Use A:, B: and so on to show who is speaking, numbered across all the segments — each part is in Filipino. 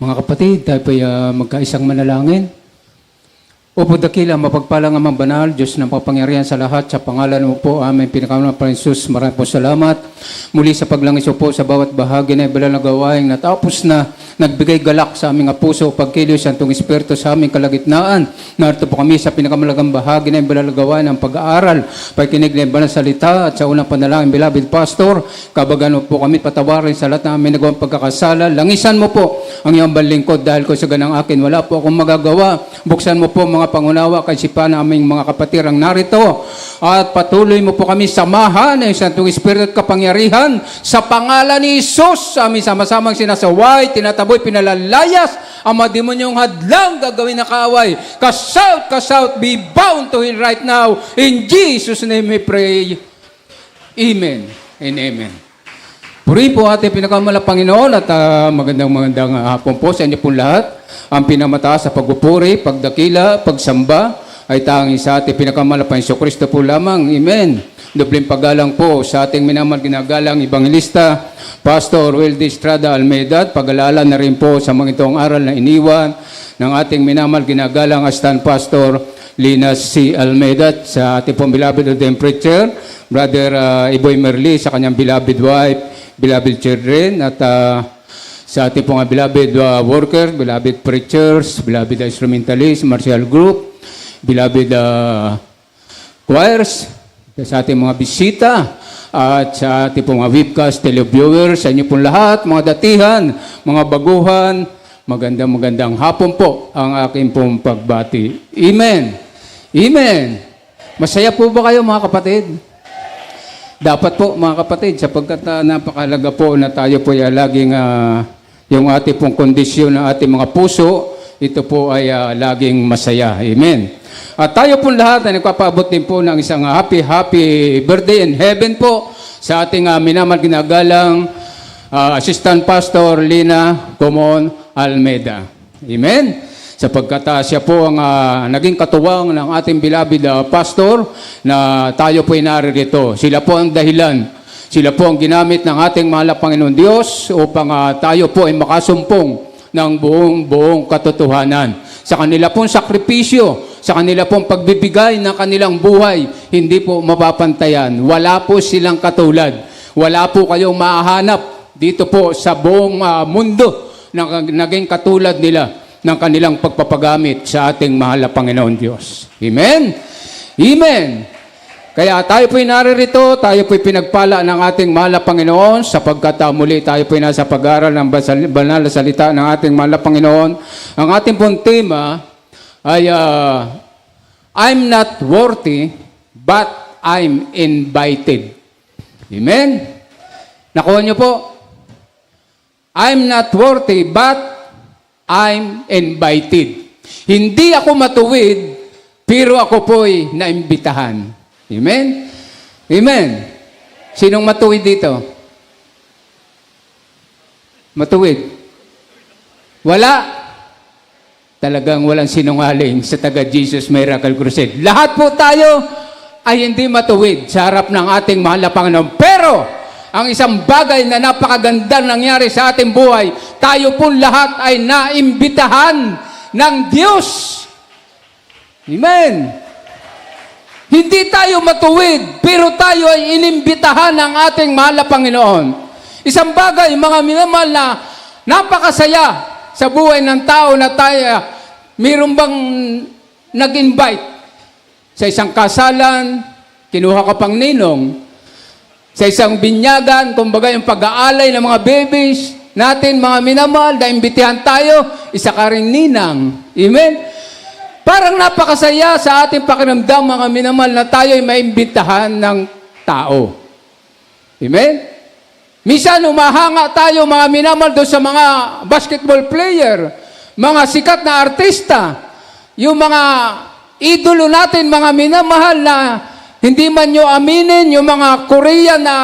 A: Mga kapatid, tayo po'y magkaisang manalangin. Opo dakila, mapagpalang amang banal, Diyos ng kapangyarihan sa lahat, sa pangalan mo po, aming pinakaunang Panginoon, maraming po salamat. Muli sa paglangis po sa bawat bahagi na ibalal na gawain, natapos na nagbigay galak sa aming puso, pagkiliw sa Antong Espiritu sa aming kalagitnaan. Narito po kami sa pinakamalagang bahagi na ibalal na gawain ng pag-aaral, pagkinig na ibalal salita, at sa unang panalangin, beloved Pastor, kabagan mo po kami patawarin sa lahat na aming nagawang pagkakasala. Langisan mo po ang iyong balingkod dahil ko sa ganang akin, wala po akong magagawa. Buksan mo po mga pangunawa kay sipan aming mga kapatid ang narito at patuloy mo po kami samahan ng Santong Espiritu at kapangyarihan sa pangalan ni Jesus. Aming sama-samang sinasaway, tinataboy, pinalalayas ang mga demonyong hadlang gagawin na kaaway. Kasout, be bound to him right now. In Jesus' name we pray. Amen and amen. Puri po ating pinakamalang Panginoon at magandang hapon po sa inyo po lahat. Ang pinamataas sa pagpupuri, pagdakila, pagsamba ay tanging sa ating pinakamalang Panginoon Kristo po lamang. Amen. Dobleng paggalang po sa ating minamahal ginagalang Evangelista, Pastor Wildy Estrada Almeida. Pag-alala na rin po sa mga itong aral na iniwan ng ating minamahal ginagalang Astan Pastor Linas C. Almeida sa ating pong beloved ordained preacher, Brother Iboy Merli sa kanyang beloved wife, beloved children, at sa ating pong beloved workers, beloved preachers, beloved instrumentalists, martial group, beloved choirs, sa ating mga bisita, at sa ating pong mga webcast, televiewers, sa inyo pong lahat, mga datihan, mga baguhan, magandang hapon po ang aking pong pagbati. Amen. Amen. Masaya po ba kayo mga kapatid? Dapat po mga kapatid, sapagkat napakalaga po na tayo po ay laging yung ating pong kondisyon ng ating mga puso, ito po ay laging masaya. Amen. At tayo po lahat ay nagpapaabot din po ng isang happy birthday in heaven po sa ating minamahal ginagalang Assistant Pastor Lina Comon Almeida. Amen. Sapagkat siya po ang naging katuwang ng ating beloved pastor na tayo po ay naririto. Sila po ang dahilan. Sila po ang ginamit ng ating mahal na Panginoon Diyos upang tayo po ay makasumpong ng buong katotohanan. Sa kanila pong sakripisyo, sa kanila pong pagbibigay ng kanilang buhay, hindi po mapapantayan. Wala po silang katulad. Wala po kayong mahahanap dito po sa buong mundo na naging katulad nila ng kanilang pagpapagamit sa ating mahal na Panginoon Diyos. Amen? Amen! Kaya tayo po'y naririto, tayo po'y pinagpala ng ating mahal na Panginoon sapagkat muli tayo po'y nasa pag-aaral ng banal na salita ng ating mahal na Panginoon. Ang ating pong tema ay I'm not worthy, but I'm invited. Amen? Nakuha niyo po? I'm not worthy, but I'm invited. Hindi ako matuwid, pero ako po'y naimbitahan. Amen? Amen. Sinong matuwid dito? Matuwid? Wala. Talagang walang sinungaling sa taga Jesus Miracle Crusade. Lahat po tayo ay hindi matuwid sa harap ng ating mahal na Panginoon. Pero, ang isang bagay na napakagandang nangyari sa ating buhay, tayo po lahat ay naimbitahan ng Diyos. Amen. Hindi tayo matuwid, pero tayo ay inimbitahan ng ating mahal na Panginoon. Isang bagay, mga minamahal na napakasaya sa buhay ng tao na tayo, mayroon bang nag-invite sa isang kasalan, kinuha ka pang ninong, sa isang binyagan, kumbaga yung pag-aalay ng mga babies natin, mga minamahal, na imbitihan tayo, isa ka ring ninang. Amen? Parang napakasaya sa ating pakiramdam, mga minamahal, na tayo ay maimbitahan ng tao. Amen? Minsan, umahanga tayo, mga minamahal, doon sa mga basketball player, mga sikat na artista, yung mga idolo natin, mga minamahal, na hindi man nyo aminin, yung mga Korean na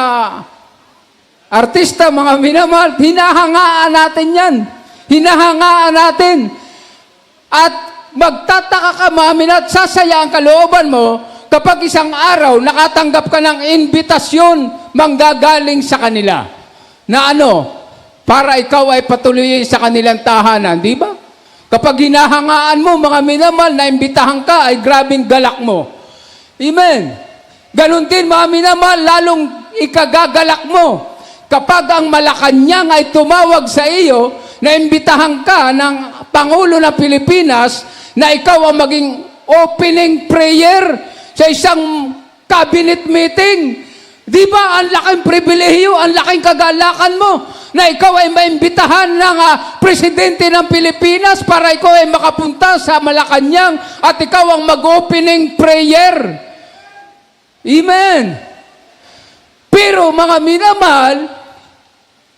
A: artista, mga minamahal, hinahangaan natin yan. Hinahangaan natin. At magtataka ka, mga at sasaya ang kalooban mo kapag isang araw nakatanggap ka ng imbitasyon manggagaling sa kanila. Na ano? para ikaw ay patuloyin sa kanilang tahanan, di ba? Kapag hinahangaan mo, mga minamahal, na imbitahan ka, ay grabing galak mo. Amen. Ganon din, mga minamahal, lalong ikagagalak mo. Kapag ang Malacanang ay tumawag sa iyo, na imbitahan ka ng Pangulo ng Pilipinas, na ikaw ang maging opening prayer sa isang cabinet meeting. Di ba, ang laking pribilehiyo, ang laking kagalakan mo, na ikaw ay maimbitahan ng Presidente ng Pilipinas para ikaw ay makapunta sa Malacanang at ikaw ang mag-opening prayer. Amen. Pero mga minamahal,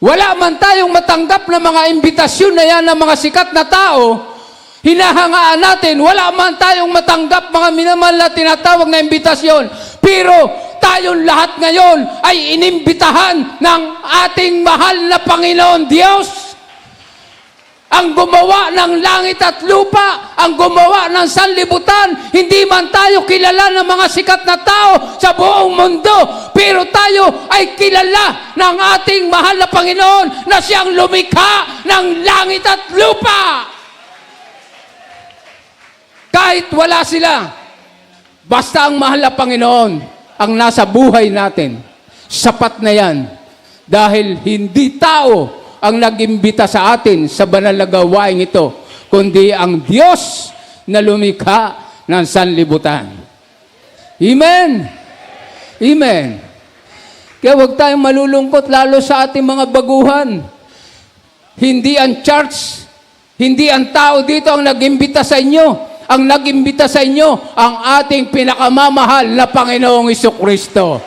A: wala man tayong matanggap na mga imbitasyon na yan ng mga sikat na tao, hinahangaan natin, wala man tayong matanggap mga minamahal na tinatawag na imbitasyon. Pero tayong lahat ngayon ay inimbitahan ng ating mahal na Panginoon Diyos. Ang gumawa ng langit at lupa, ang gumawa ng sanlibutan. Hindi man tayo kilala ng mga sikat na tao sa buong mundo, pero tayo ay kilala ng ating mahal na Panginoon na siyang lumikha ng langit at lupa. Kahit wala sila, basta ang mahal na Panginoon ang nasa buhay natin, sapat na yan. Dahil hindi tao ang nag-imbita sa atin sa banal na gawain ito, kundi ang Diyos na lumikha ng sanlibutan. Amen? Amen. Kaya huwag tayong malulungkot lalo sa ating mga baguhan. Hindi ang church, hindi ang tao dito ang nag-imbita sa inyo. Ang nag-imbita sa inyo, ang ating pinakamamahal na Panginoong Jesucristo.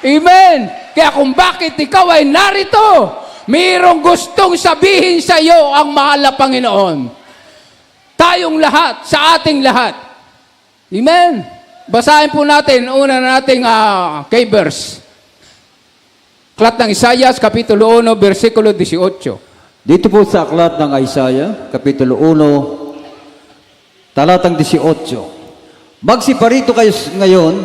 A: Amen! Kaya kung bakit ikaw ay narito, mayroong gustong sabihin sa iyo ang mahal na Panginoon. Tayong lahat, sa ating lahat. Amen? Basahin po natin, una nating kay verse. Aklat ng Isaiah, Kapitulo 1, versikulo 18.
B: Dito po sa aklat ng Isaiah, Kapitulo 1, talatang 18. Magsiparito kayo ngayon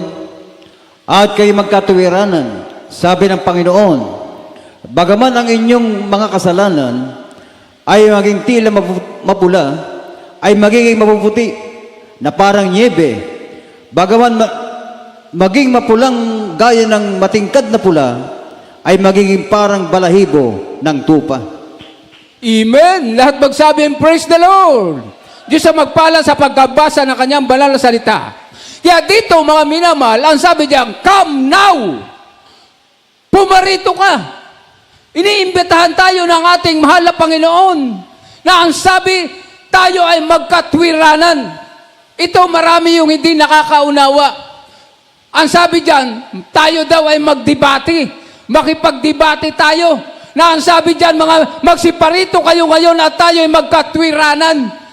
B: at kayo magkatuwiranan, sabi ng Panginoon. Bagaman ang inyong mga kasalanan ay maging tila mapula, ay magiging mapuputi na parang nyebe. Bagaman maging mapulang gaya ng matingkad na pula, ay magiging parang balahibo ng tupa.
A: Amen! Lahat magsabi, praise the Lord! Diyos ang magpala sa pagkabasa ng kanyang banal na salita. Kaya dito, mga minamahal, ang sabi diyan, come now! Pumarito ka! Iniimbitahan tayo ng ating mahal na Panginoon na ang sabi, tayo ay magkatwiranan. Ito marami yung hindi nakakaunawa. Ang sabi diyan, tayo daw ay magdebate. Makipagdebate tayo. Na ang sabi diyan, mga magsiparito kayo ngayon at tayo ay magkatwiranan.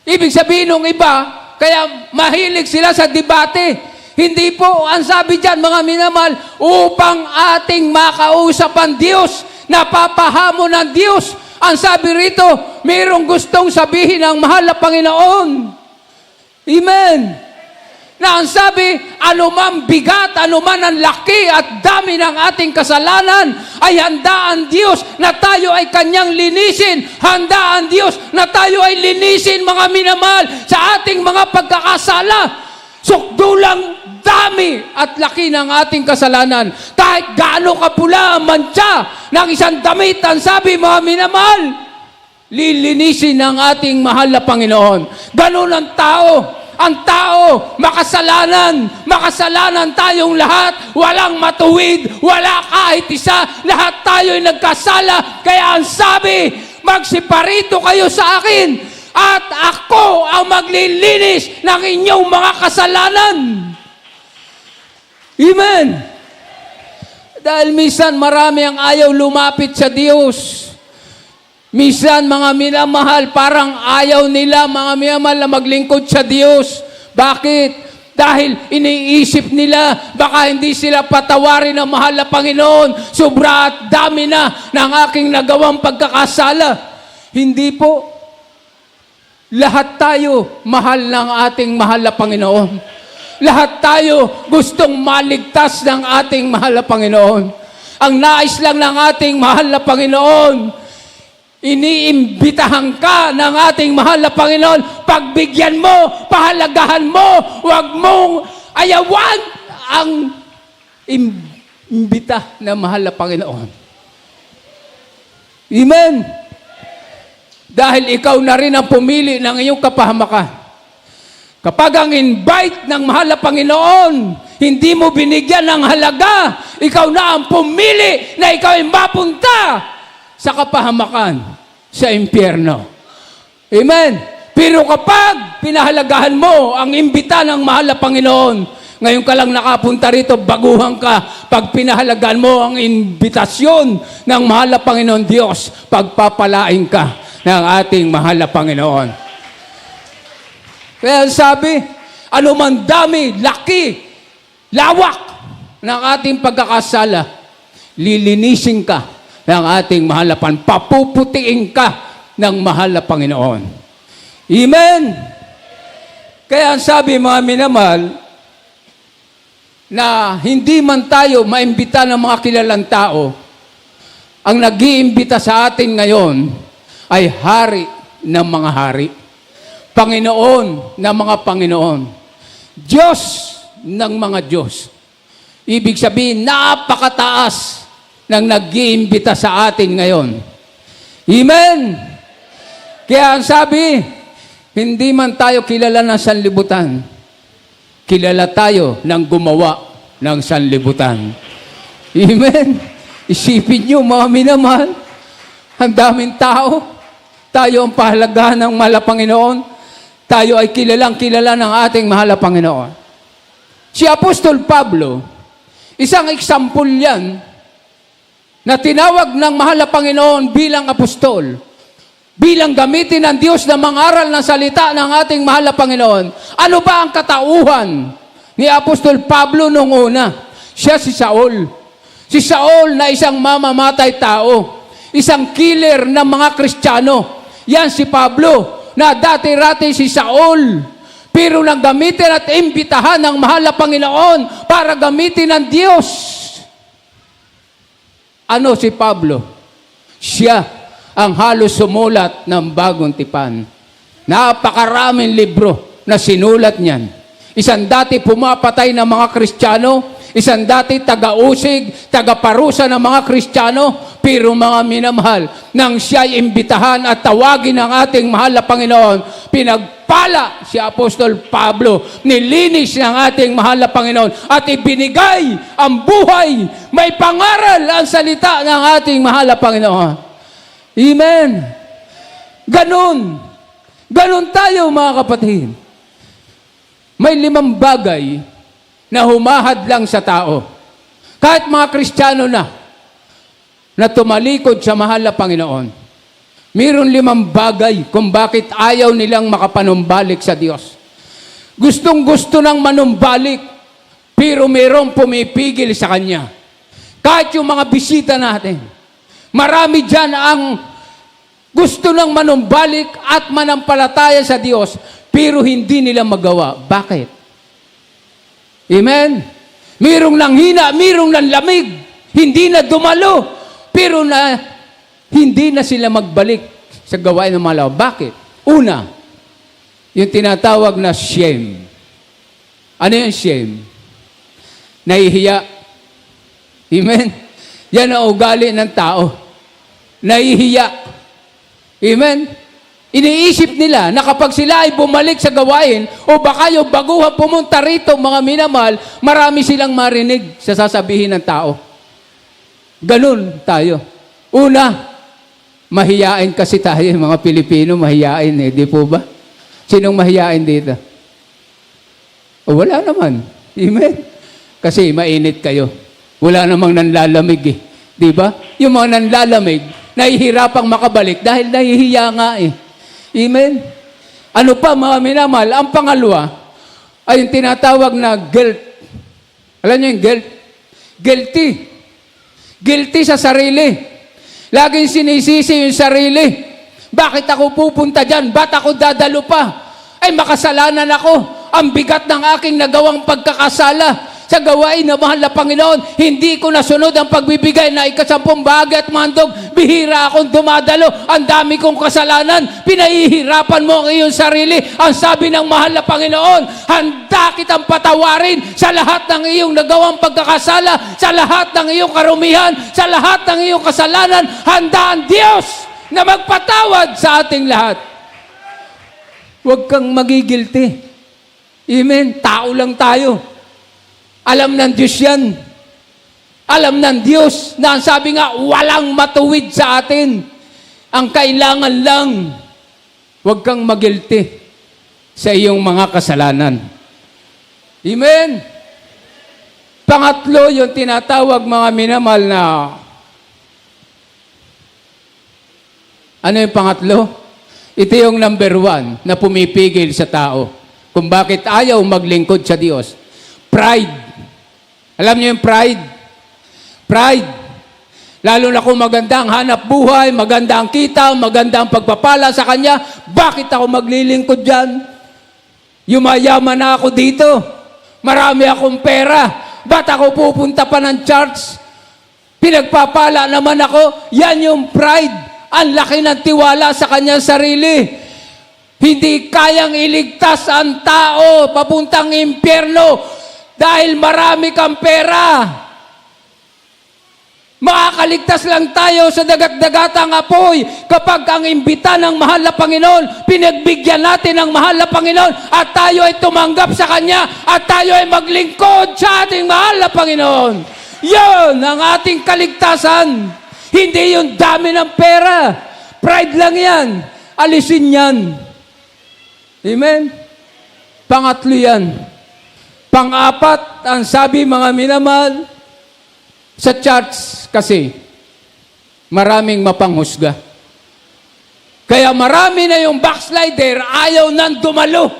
A: Ibig sabihin ng iba, kaya mahilig sila sa debate. Hindi po, ang sabi diyan, mga minamahal, upang ating makausap ang Diyos, napapahamon ng Diyos. Ang sabi rito, mayroong gustong sabihin ng mahal na Panginoon. Amen. Na ang sabi, anuman bigat, anuman ang laki at dami ng ating kasalanan, ay handa ang Diyos na tayo ay kanyang linisin. Handa ang Diyos na tayo ay linisin, mga minamahal, sa ating mga pagkakasala. Sukdulang dami at laki ng ating kasalanan. Kahit gaano kapula ang mantsa ng isang damit, ang sabi, mga minamahal, lilinisin ng ating mahal na Panginoon. Ganun ang tao. Ang tao, makasalanan tayong lahat, walang matuwid, wala kahit isa, lahat tayo ay nagkasala. Kaya ang sabi, magsiparito kayo sa akin, at ako ang maglilinis ng inyong mga kasalanan. Amen. Dahil minsan marami ang ayaw lumapit sa Diyos. Minsan, mga minamahal, parang ayaw nila, mga minamahal, na maglingkod sa Diyos. Bakit? Dahil iniisip nila, baka hindi sila patawarin ng mahal na Panginoon. Sobra at dami na ng aking nagawang pagkakasala. Hindi po. Lahat tayo mahal ng ating mahal na Panginoon. Lahat tayo gustong maligtas ng ating mahal na Panginoon. Ang nais lang ng ating mahal na Panginoon, iniimbitahan ka ng ating mahal na Panginoon, pagbigyan mo, pahalagahan mo, huwag mong ayawan ang imbita na mahal na Panginoon. Amen. Dahil ikaw na rin ang pumili ng iyong kapahamakan. Kapag ang invite ng mahal na Panginoon, hindi mo binigyan ng halaga, ikaw na ang pumili na ikaw ay mapunta sa kapahamakan sa impyerno. Amen. Pero kapag pinahalagahan mo ang imbita ng mahal na Panginoon, ngayon ka lang nakapunta rito, baguhan ka. Pag pinahalagaan mo ang imbitasyon ng mahal na Panginoon Diyos, pagpapalain ka ng ating mahal na Panginoon. Kaya sabi, ano man dami, laki, lawak ng ating pagkakasala, lilinisin ka ng ating mahal na Panginoon. Papuputiin ka ng mahal na Panginoon. Amen! Kaya sabi mga minamahal, na hindi man tayo maimbita ng mga kilalang tao, ang nag-iimbita sa atin ngayon ay hari ng mga hari, Panginoon ng mga Panginoon, Diyos ng mga Diyos. Ibig sabihin, napakataas ng nag-iimbita sa atin ngayon. Amen! Kaya ang sabi, hindi man tayo kilala ng sanlibutan, kilala tayo ng gumawa ng sanlibutan. Amen? Isipin nyo, mga minamahal, ang daming tao, tayo ang pahalagahan ng mahal na Panginoon, tayo ay kilalang-kilala ng ating mahal na Panginoon. Si Apostol Pablo, isang example yan, na tinawag ng mahal na Panginoon bilang apostol, bilang gamitin ng Diyos na mangaral ng salita ng ating mahal na Panginoon. Ano ba ang katauhan ni Apostol Pablo nung una? Siya si Saul. Si Saul na isang mamamatay tao. Isang killer ng mga Kristiyano. Yan si Pablo, na dati-rati si Saul. Pero nang gamitin at imbitahan ng mahal na Panginoon para gamitin ng Diyos. Ano si Pablo? Siya ang halos sumulat ng bagong tipan. Napakaraming libro na sinulat niyan. Isang dati pumapatay ng mga Kristiyano, isang dati taga-usig, taga-parusa ng mga Kristiyano, pero mga minamahal, nang siya'y imbitahan at tawagin ng ating mahal na Panginoon, pinagpala si Apostol Pablo, nilinis ng ating mahal na Panginoon, at ibinigay ang buhay, may pangaral ang salita ng ating mahal na Panginoon. Amen. Ganon. Ganon tayo, mga kapatid. May 5 bagay na humahad lang sa tao. Kahit mga Kristiyano na tumalikod sa mahal na Panginoon. Mayroon 5 bagay kung bakit ayaw nilang makapanumbalik sa Diyos. Gustong-gusto nang manumbalik, pero mayroong pumipigil sa Kanya. Kahit yung mga bisita natin. Marami dyan ang gusto nang manumbalik at manampalataya sa Diyos, pero hindi nila magawa. Bakit? Amen? Mayroong nanghina, mayroong nanlamig, hindi na dumalo, pero hindi na sila magbalik sa gawain ng malaw. Bakit? Una, yung tinatawag na shame. Ano yung shame? Nahihiya. Amen? Yan ang ugali ng tao. Nahihiya. Amen? Iniisip nila na kapag sila ay bumalik sa gawain o baka yung baguhan pumunta rito, mga minamahal, marami silang marinig sa sasabihin ng tao. Ganun tayo. Una, mahiyain kasi tayo, mga Pilipino, mahiyain eh. Di po ba? Sinong mahiyain dito? O wala naman. Amen? Kasi mainit kayo. Wala namang nanlalamig eh. Di ba? Yung mga nanlalamig, nahihirapang makabalik dahil nahihiya nga eh. Amen? Ano pa, mga minamahal? Ang pangalawa ay yung tinatawag na guilt. Alam niyo yung guilt? Guilty. Guilty sa sarili. Laging sinisisi yung sarili. Bakit ako pupunta dyan? Ba't ako dadalo pa? Ay, makasalanan ako. Ang bigat ng aking nagawang pagkakasala. sa gawain na mahal na Panginoon. Hindi ko nasunod ang pagbibigay na 10 bahagi at mandog. Bihira akong dumadalo. Ang dami kong kasalanan. Pinahihirapan mo ang iyong sarili. Ang sabi ng mahal na Panginoon, handa kitang patawarin sa lahat ng iyong nagawang pagkakasala, sa lahat ng iyong karumihan, sa lahat ng iyong kasalanan. Handa ang Diyos na magpatawad sa ating lahat. Huwag kang magigilty. Amen. Tao lang tayo. Alam ng Diyos yan. Alam ng Diyos na ang sabi nga, walang matuwid sa atin. Ang kailangan lang, huwag kang magilty sa iyong mga kasalanan. Amen. Pangatlo, yung tinatawag mga minamahal na, ano yung pangatlo? Ito yung number 1 na pumipigil sa tao kung bakit ayaw maglingkod sa Diyos. Pride. Alam niyo yung pride? Pride. Lalo na kung maganda ang hanap buhay, maganda ang kita, maganda ang pagpapala sa Kanya, bakit ako maglilingkod dyan? Yumayaman na ako dito. Marami akong pera. Ba't ako pupunta pa ng church? Pinagpapala naman ako. Yan yung pride. Ang laki ng tiwala sa kanyang sarili. Hindi kayang iligtas ang tao papuntang impyerno dahil marami kang pera. Makakaligtas lang tayo sa dagat-dagatang apoy kapag ang imbita ng mahal na Panginoon, pinagbigyan natin ng mahal na Panginoon at tayo ay tumanggap sa Kanya at tayo ay maglingkod sa ating mahal na Panginoon. Yan ang ating kaligtasan. Hindi yung dami ng pera. Pride lang yan. Alisin yan. Amen? Pangatlo yan. Pang-apat, ang sabi mga minamahal, sa church kasi, maraming mapanghusga. Kaya marami na yung backslider, ayaw nang dumalo.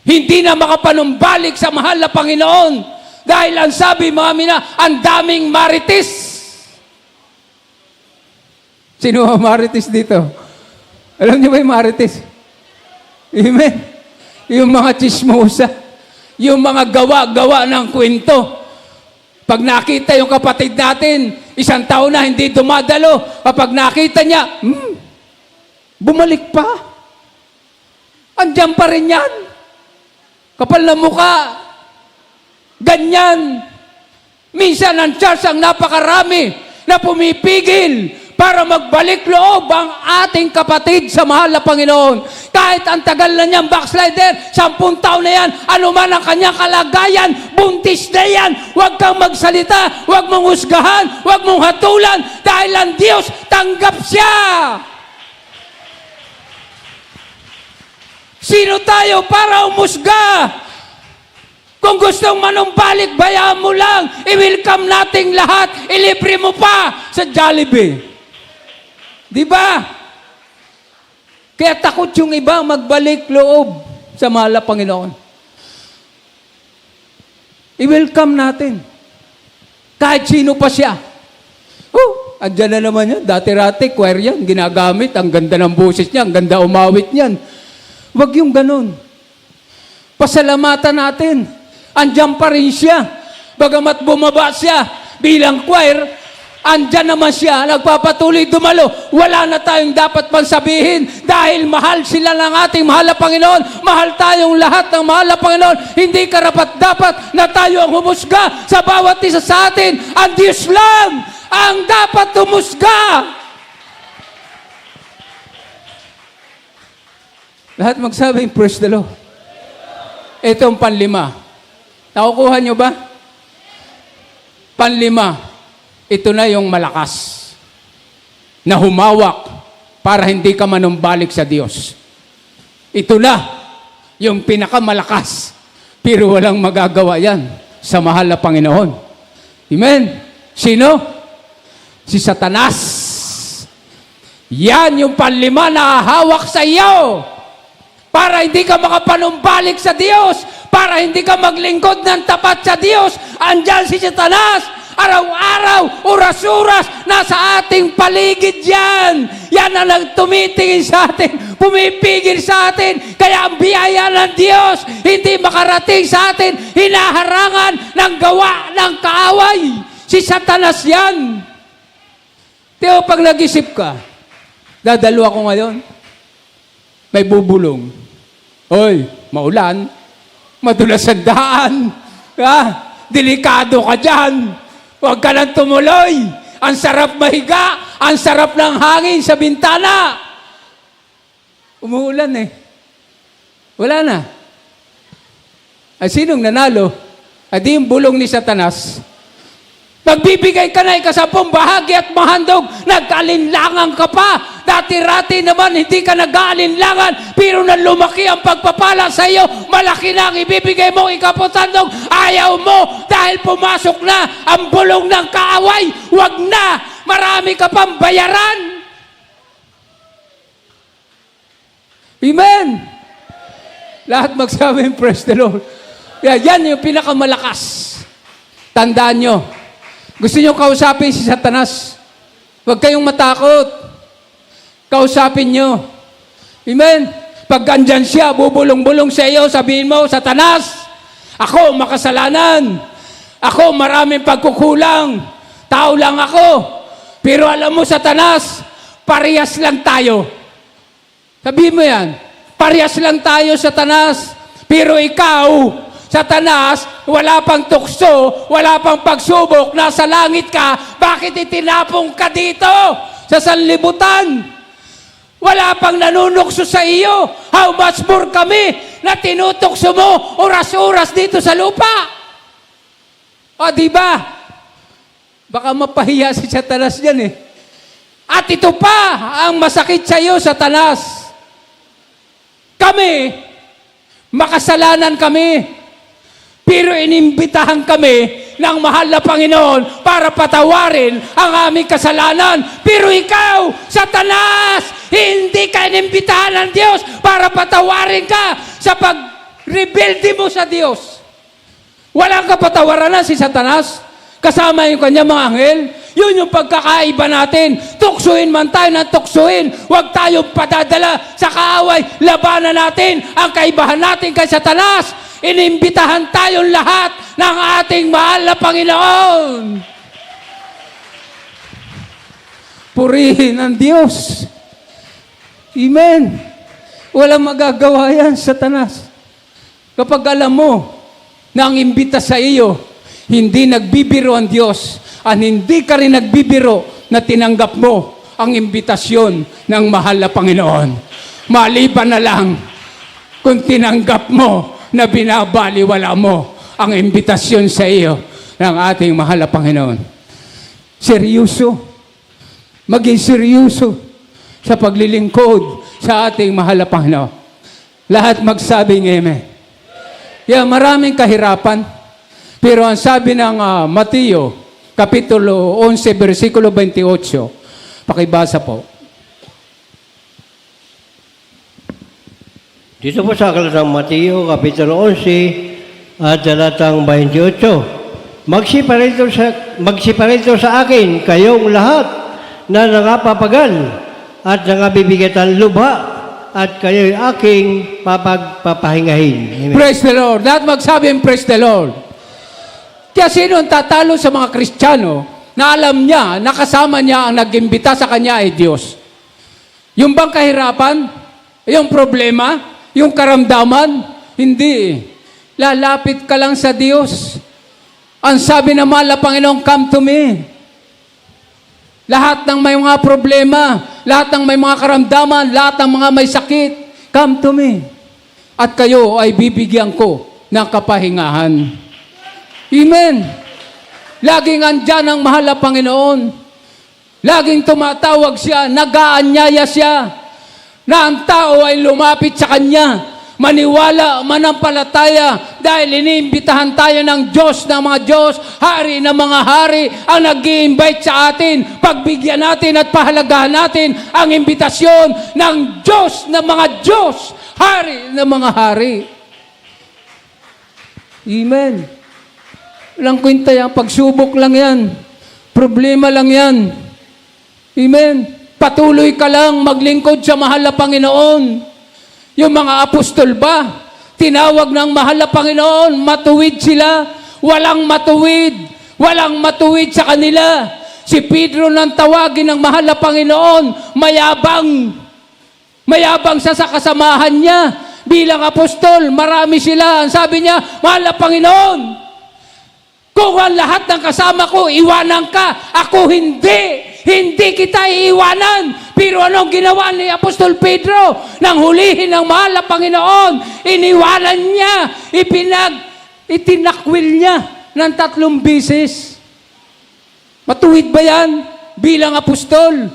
A: Hindi na makapanumbalik sa mahal na Panginoon. Dahil ang sabi mga mina, ang daming marites. Sino ang marites dito? Alam niyo ba yung marites? Amen? Yung mga chismosa, yung mga gawa-gawa ng kwento. Pag nakita yung kapatid natin, 1 taon na hindi dumadalo, kapag nakita niya, bumalik pa. Andiyan pa rin yan. Kapal na mukha. Ganyan. Minsan ang church ang napakarami na pumipigil para magbalik loob ang ating kapatid sa mahal na Panginoon. Kahit ang tagal na niyang backslider, 10 taon na yan, anuman ang kanyang kalagayan, buntis na yan, huwag kang magsalita, huwag mong husgahan, huwag mong hatulan, dahil ang Diyos, tanggap siya. Sino tayo para umusga? Kung gustong manumbalik, bayaan mo lang, i-welcome nating lahat, ilibre mo pa sa Jollibee. Di ba? Kaya takot yung iba magbalik loob sa mahal na Panginoon. I-welcome natin. Kahit sino pa siya. Andyan na naman yan. Dati-rati, choir yan. Ginagamit. Ang ganda ng boses niya. Ang ganda umawit niyan. Huwag yung ganun. Pasalamatan natin. Andyan pa rin siya. Bagamat bumaba siya bilang choir, andyan naman siya, nagpapatuloy dumalo. Wala na tayong dapat pang sabihin dahil mahal sila ng ating mahal na Panginoon. Mahal tayong lahat ng mahal na Panginoon. Hindi karapat-dapat na tayo ang humusga sa bawat isa sa atin. Ang Diyos lang ang dapat humusga. Lahat magsabing, praise the Lord. Ito ang panlima. Nakukuha nyo ba? Panlima. Ito na yung malakas na humawak para hindi ka manumbalik sa Diyos. Ito na yung pinakamalakas pero walang magagawa yan sa mahal na Panginoon. Amen? Sino? Si Satanas. Yan yung panlima na hahawak sa iyo para hindi ka makapanumbalik sa Diyos, para hindi ka maglingkod ng tapat sa Diyos. Andyan si Satanas. Araw-araw, oras-oras, nasa ating paligid yan. Yan ang nagtumitingin sa atin, pumipigil sa atin. Kaya ang biyaya ng Diyos, hindi makarating sa atin, hinaharangan ng gawa ng kaaway. Si Satanas yan. Tiyo, pag nag-isip ka, dadalo ako ngayon, may bubulong. Hoy, maulan, madulas ang daan. Delikado ka dyan. Huwag ka lang tumuloy. Ang sarap mahiga. Ang sarap ng hangin sa bintana. Umuulan eh. Wala na. Ay sinong nanalo? Adi yung bulong ni Satanas. Magbibigay ka na ikasampung bahagi at mahandog, nag-alinlangan ka pa. Dati-rati naman, hindi ka nag-aalinlangan, pero nang lumaki ang pagpapala sa iyo, malaki na ang ibibigay mo, ikaputandog, ayaw mo, dahil pumasok na ang bulong ng kaaway. Wag na, marami ka pang bayaran. Amen. Lahat magsabi, praise the Lord. Yan yung pinakamalakas. Tandaan nyo, gusto nyo kausapin si Satanas, huwag kayong matakot. Kausapin nyo. Amen? Pag andyan siya, bubulong-bulong sa iyo, sabihin mo, Satanas, ako makasalanan. Ako maraming pagkukulang. Tao lang ako. Pero alam mo, Satanas, parehas lang tayo. Sabihin mo yan, parehas lang tayo, Satanas. Pero ikaw, Satanas, wala pang tukso, wala pang pagsubok, nasa langit ka, bakit itinapong ka dito sa sanlibutan? Wala pang nanunukso sa iyo. How much more kami na tinutukso mo oras-oras dito sa lupa? O, diba? Baka mapahiya si Satanas yan eh. At ito pa ang masakit sa iyo, Satanas. Kami, makasalanan kami. Pero inimbitahan kami ng mahal na Panginoon para patawarin ang aming kasalanan. Pero ikaw, Satanas, hindi ka inimbitahan ng Diyos para patawarin ka sa pag-rebelde mo sa Diyos. Walang kapatawaran na si Satanas. Kasama yung kanyang mga anghel. Yun yung pagkakaiba natin. Tuksuin man tayo ng tuksuin. Huwag tayong padadala sa kaaway. Labanan natin ang kaibahan natin kay Satanas. Inimbitahan tayong lahat ng ating mahal na Panginoon. Purihin ang Diyos. Amen. Walang magagawa yan, Satanas. Kapag alam mo na ang imbita sa iyo, hindi nagbibiro ang Diyos, at hindi ka rin nagbibiro na tinanggap mo ang imbitasyon ng mahal na Panginoon. Maliban na lang kung tinanggap mo na binabaliwala mo ang imbitasyon sa iyo ng ating mahal na Panginoon. Seryoso. Maging seryoso sa paglilingkod sa ating mahal na Panginoon. Lahat magsabing amen. Maraming kahirapan. Pero ang sabi ng Mateo, Kapitulo 11, versikulo 28, pakibasa po.
C: Dito po sa aklat ng Mateo, Kapitulo 11, at talatang 28. Magsiparito sa akin kayong lahat na nangapapagal at nangabibigatan lubha at kayo'y aking papagpapahingahin. Amen.
A: Praise the Lord. Lahat magsabing praise the Lord. Kaya sino ang tatalo sa mga Kristiyano na alam niya, nakasama niya ang nag-imbita sa kanya ay Diyos? Yung bang kahirapan? Yung problema? Yung karamdaman? Hindi. Lalapit ka lang sa Diyos. Ang sabi ng mahal na Panginoon, come to me. Lahat ng may mga problema, lahat ng may mga karamdaman, lahat ng mga may sakit, come to me. At kayo ay bibigyan ko ng kapahingahan. Amen. Laging andyan ang mahal na Panginoon. Laging tumatawag siya, nag-aanyaya siya, na ang tao ay lumapit sa Kanya, maniwala, manampalataya, dahil iniimbitahan tayo ng Diyos ng mga Diyos, Hari ng mga Hari, ang nag-i-invite sa atin. Pagbigyan natin at pahalagahan natin ang imbitasyon ng Diyos ng mga Diyos, Hari ng mga Hari. Amen. Walang kwenta yan. Pagsubok lang yan. Problema lang yan. Amen. Patuloy ka lang maglingkod sa mahal na Panginoon. Yung mga apostol ba, tinawag ng mahal na Panginoon, matuwid sila. Walang matuwid. Walang matuwid sa kanila. Si Pedro nang tawagin ng mahal na Panginoon, mayabang. Mayabang siya sa kasamahan niya. Bilang apostol, marami sila. Ang sabi niya, mahal na Panginoon, kung ang lahat ng kasama ko, iwanan ka. Ako hindi. Hindi kita iiwanan. Pero anong ginawa ni Apostol Pedro? Nang hulihin ng mahal na Panginoon, iniwanan niya. Itinakwil niya ng 3 beses. Matuwid ba yan bilang apostol?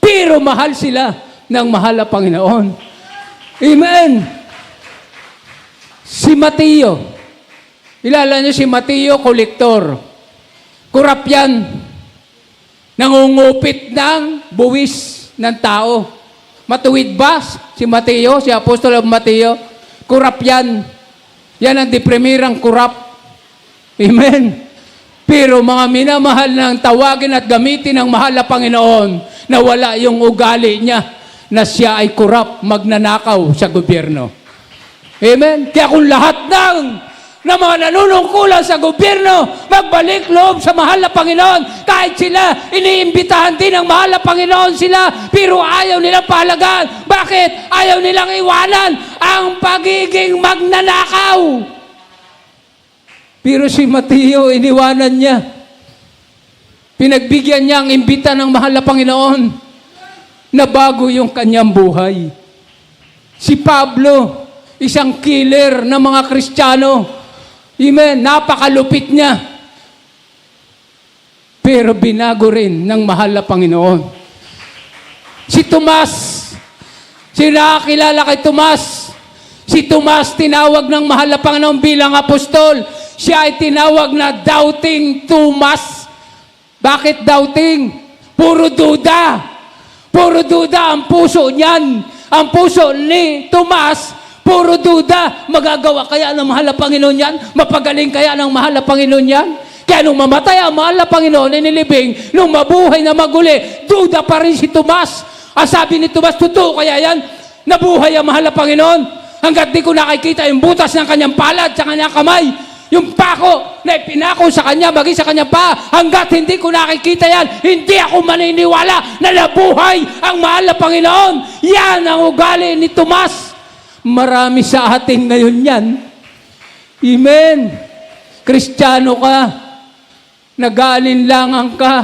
A: Pero mahal sila ng mahal na Panginoon. Amen. Si Mateo. Ilala niyo si Mateo, kolektor. Kurap yan. Nangungupit ng buwis ng tao. Matuwid ba si Mateo, si Apostol of Mateo? Kurap yan. Yan ang deprimirang kurap. Amen. Pero mga minamahal ng tawagin at gamitin ng mahal na Panginoon na wala yung ugali niya na siya ay kurap, magnanakaw sa gobyerno. Amen. Kaya kung lahat ng mga nanunungkulan sa gobyerno, magbalik loob sa mahal na Panginoon. Kahit sila, iniimbitahan din ng mahal na Panginoon sila, pero ayaw nilang pahalagaan. Bakit? Ayaw nilang iwanan ang pagiging magnanakaw. Pero si Mateo, iniwanan niya. Pinagbigyan niya ang imbita ng mahal na Panginoon na bago yung kanyang buhay. Si Pablo, isang killer ng mga Kristiyano. Amen. Napakalupit niya. Pero binago rin ng mahal na Panginoon. Si Tomas, sinakakilala kay Tomas. Si Tomas tinawag ng mahal na Panginoon bilang apostol. Siya ay tinawag na doubting Tomas. Bakit doubting? Puro duda. Puro duda ang puso niyan. Ang puso ni Tomas, puro duda. Magagawa kaya ng mahal na Panginoon yan? Mapagaling kaya ng mahal na Panginoon yan? Kaya nung mamatay ang mahal na Panginoon, inilibing, nung mabuhay na maguli, duda pa rin si Tomas. Ang sabi ni Tomas, totoo kaya yan? Nabuhay ang mahal na Panginoon? Hanggat di ko nakikita yung butas ng kanyang palad sa kanyang kamay, yung pako na ipinako sa kanya, maging sa kanyang paa, hanggat hindi ko nakikita yan, hindi ako maniniwala na nabuhay ang mahal na Panginoon. Yan ang ugali ni Tomas. Marami sa atin ngayon yan. Amen. Kristiyano ka, nag-aalinlangan ka,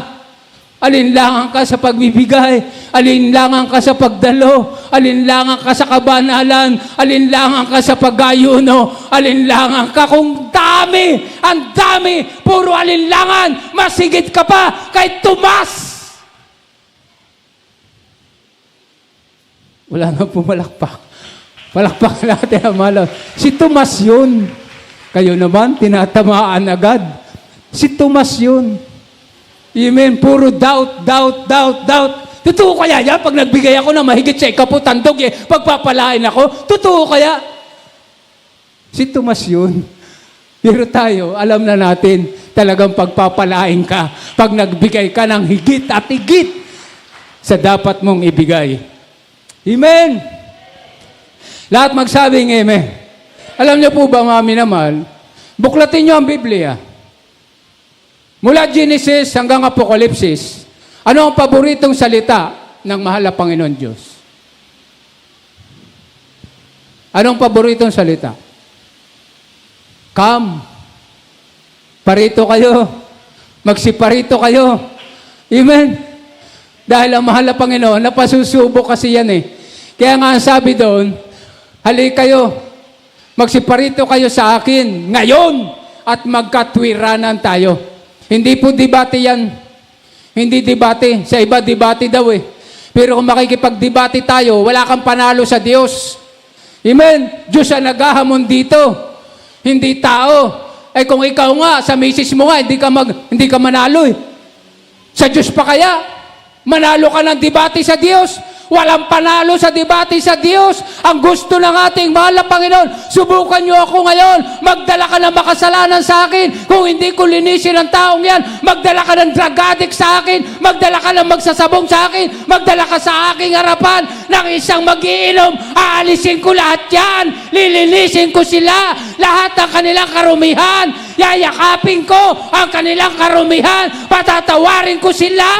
A: alinlangan ka sa pagbibigay, alinlangan ka sa pagdalo, alinlangan ka sa kabanalan, alinlangan ka sa pag-ayuno, alinlangan ka kung dami, ang dami, puro alinlangan, masigit ka pa kay Tomas. Wala nga pumalakpak. Palakpak natin ang mahal. Si Tomas yun. Kayo naman, tinatamaan agad. Si Tomas yun. Amen. Puro doubt. Totoo kaya yan? Pag nagbigay ako ng mahigit sa ikaputandog, pagpapalain ako? Totoo kaya? Si Tomas yun. Pero tayo, alam na natin, talagang pagpapalain ka pag nagbigay ka ng higit at higit sa dapat mong ibigay. Amen. Lahat magsabing amen. Alam niyo po ba, mga minamahal, buklatin niyo ang Biblia. Mula Genesis hanggang Apokalipsis, ano ang paboritong salita ng mahal na Panginoon Diyos? Anong paboritong salita? Come. Parito kayo. Magsiparito kayo. Amen. Dahil ang mahal na Panginoon, napasusubok kasi yan eh. Kaya nga ang sabi doon, hali kayo, magsiparito kayo sa akin ngayon at magkatwiranan tayo. Hindi po debate yan. Hindi debate. Sa iba, debate daw eh. Pero kung makikipag-debate tayo, wala kang panalo sa Diyos. Amen? Diyos ang naghahamon dito. Hindi tao. Eh kung ikaw nga, sa misis mo nga, hindi ka manalo eh. Sa Diyos pa kaya? Manalo ka ng debate sa Diyos? Walang panalo sa debate sa Diyos. Ang gusto ng ating mahal na Panginoon, subukan niyo ako ngayon. Magdala ka ng makasalanan sa akin. Kung hindi ko linisin ang taong yan, magdala ka ng drug addict sa akin. Magdala ka ng magsasabong sa akin. Magdala ka sa aking harapan ng isang magiinom. Aalisin ko lahat yan. Lilinisin ko sila. Lahat ng kanilang karumihan. Yayakapin ko ang kanilang karumihan. Patatawarin ko sila.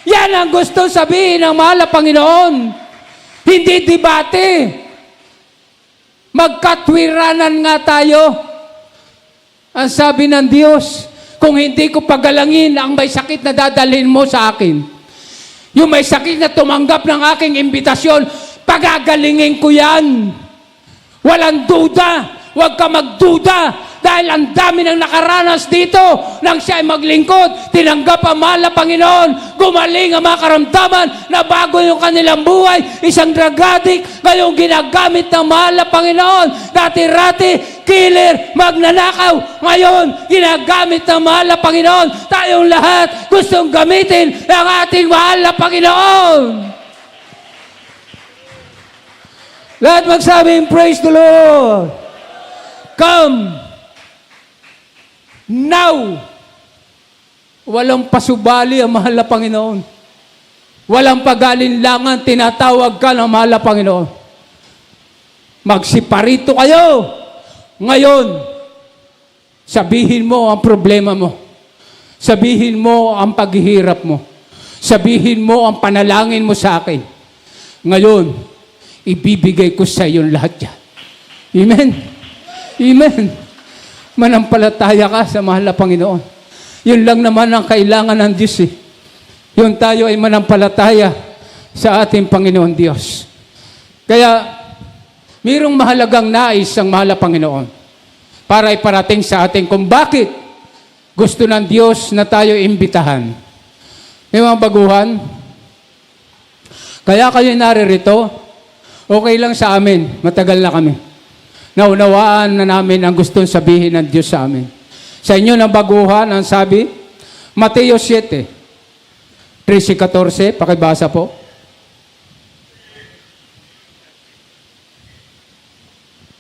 A: Yan ang gusto sabihin ng mahal na Panginoon. Hindi debate. Magkatwiranan nga tayo. Ang sabi ng Diyos, kung hindi ko pagalangin ang may sakit na dadalhin mo sa akin, yung may sakit na tumanggap ng aking imbitasyon, pagagalingin ko yan. Walang duda. Huwag ka magduda. Dahil ang dami ng nakaranas dito nang siya ay maglingkod, tinanggap ang mahal na Panginoon, gumaling ang mga karamdaman, na bago yung kanilang buhay, isang drug addict, ngayong ginagamit ng mahal na Panginoon. Dati-rati, killer, magnanakaw, ngayon, ginagamit ng mahal na Panginoon. Tayong lahat gustong gamitin ng ating mahal na Panginoon. Lahat magsabing, praise the Lord. Come. Now, walang pasubali ang mahal na Panginoon. Walang pag-alinlangan, tinatawag ka ng mahal na Panginoon. Magsiparito kayo. Ngayon, sabihin mo ang problema mo. Sabihin mo ang paghihirap mo. Sabihin mo ang panalangin mo sa akin. Ngayon, ibibigay ko sa iyo lahat yan. Amen? Amen. Manampalataya ka sa mahal na Panginoon. Yun lang naman ang kailangan ng Diyos eh. Yung tayo ay manampalataya sa ating Panginoon Diyos. Kaya, mayroong mahalagang nais ang mahal na Panginoon para iparating sa atin kung bakit gusto ng Diyos na tayo imbitahan. May mga baguhan, kaya kayo naririto, okay lang sa amin, matagal na kami. Naunawaan na namin ang gustong sabihin ng Diyos sa amin. Sa inyo ng baguhan, ang sabi, Mateo 7, 13-14, pakibasa po.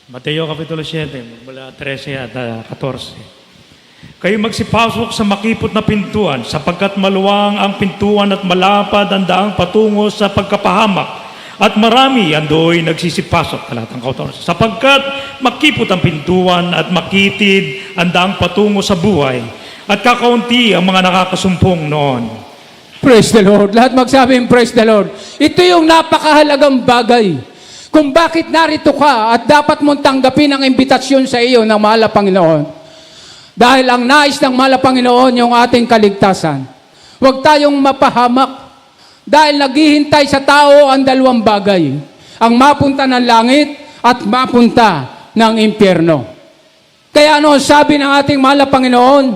D: Mateo Kapitulo 7, mula 13 at 14. Kayo magsipasok sa makipot na pintuan, sapagkat maluwang ang pintuan at malapad ang daang patungo sa pagkapahamak. At marami andoy nagsisipasok, talatang 14, sapagkat makipot ang pintuan at makitid ang daang patungo sa buhay, at kakaunti ang mga nakakasumpong noon.
A: Praise the Lord. Lahat magsabing praise the Lord. Ito yung napakahalagang bagay. Kung bakit narito ka at dapat mong tanggapin ang imbitasyon sa iyo ng mahal na Panginoon. Dahil ang nais ng mahal na Panginoon yung ating kaligtasan. Huwag tayong mapahamak. Dahil naghihintay sa tao ang dalawang bagay. Ang mapunta ng langit at mapunta ng impyerno. Kaya ano sabi ng ating mahal na Panginoon?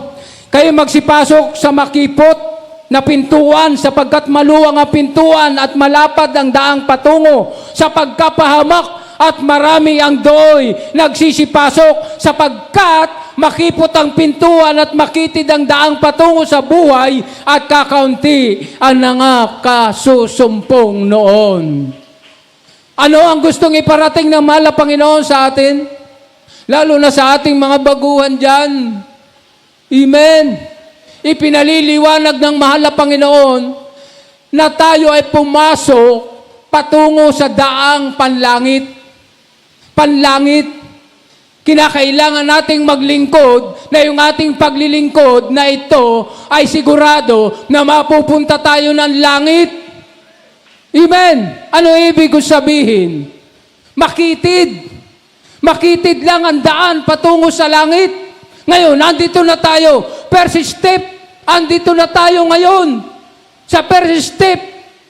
A: Kayo magsipasok sa makipot na pintuan sapagkat maluwang ang pintuan at malapad ang daang patungo sa pagkapahamak at marami ang doy nagsisipasok sapagkat makipot ang pintuan at makitid ang daang patungo sa buhay at kakaunti ang nakakasusumpong noon. Ano ang gustong iparating ng mahal na Panginoon sa atin? Lalo na sa ating mga baguhan dyan. Amen. Ipinaliliwanag ng mahal na Panginoon na tayo ay pumasok patungo sa daang panlangit. Panlangit. Kinakailangan nating maglingkod na yung ating paglilingkod na ito ay sigurado na mapupunta tayo ng langit. Amen. Ano ibig ko sabihin? Makitid. Makitid lang ang daan patungo sa langit. Ngayon, nandito na tayo. First step, andito na tayo ngayon. Sa first step,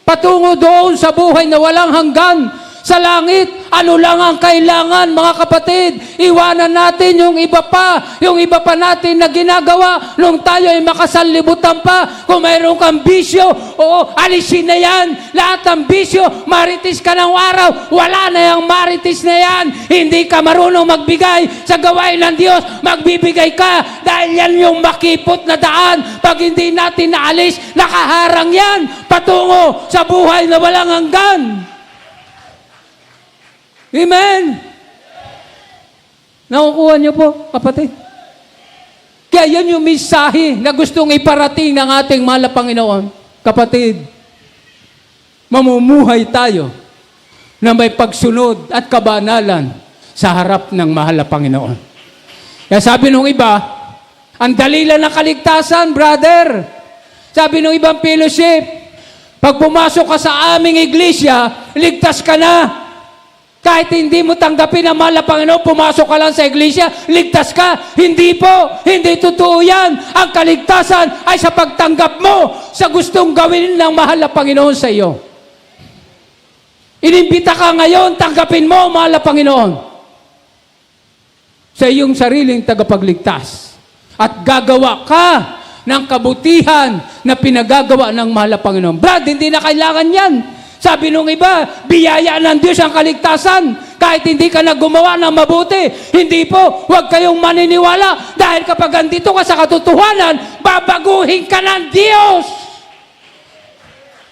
A: patungo doon sa buhay na walang hanggan. Sa langit, Ano lang ang kailangan, mga kapatid? Iwanan natin yung iba pa natin na ginagawa nung tayo ay makasanlibutan pa. Kung mayroon kang bisyo, oo, alisin na yan. Lahat ng bisyo, maritis ka ng araw, wala na yung maritis na yan. Hindi ka marunong magbigay sa gawain ng Diyos, magbibigay ka dahil yan yung makipot na daan. Pag hindi natin naalis, nakaharang yan patungo sa buhay na walang hanggan. Amen? Nakukuha niyo po, kapatid? Kaya yan yung mensahe na gustong iparating ng ating mahal na Panginoon. Kapatid, mamumuhay tayo na may pagsunod at kabanalan sa harap ng mahal na Panginoon. Kaya sabi nung iba, ang dali lang ng kaligtasan, brother. Sabi nung ibang fellowship, pag pumasok ka sa aming iglesia, ligtas ka na. Kahit hindi mo tanggapin ang mahal na Panginoon, pumasok ka lang sa iglesia, ligtas ka. Hindi po, hindi totoo yan. Ang kaligtasan ay sa pagtanggap mo sa gustong gawin ng mahal na Panginoon sa iyo. Inimbita ka ngayon, tanggapin mo, mahal na Panginoon, sa iyong sariling tagapagligtas. At gagawa ka ng kabutihan na pinagagawa ng mahal na Panginoon. Brad, hindi na kailangan yan. Sabi nung iba, biyaya ng Diyos ang kaligtasan. Kahit hindi ka na gumawa ng mabuti. Hindi po, huwag kayong maniniwala. Dahil kapag andito ka sa katotohanan, babaguhin ka ng Diyos.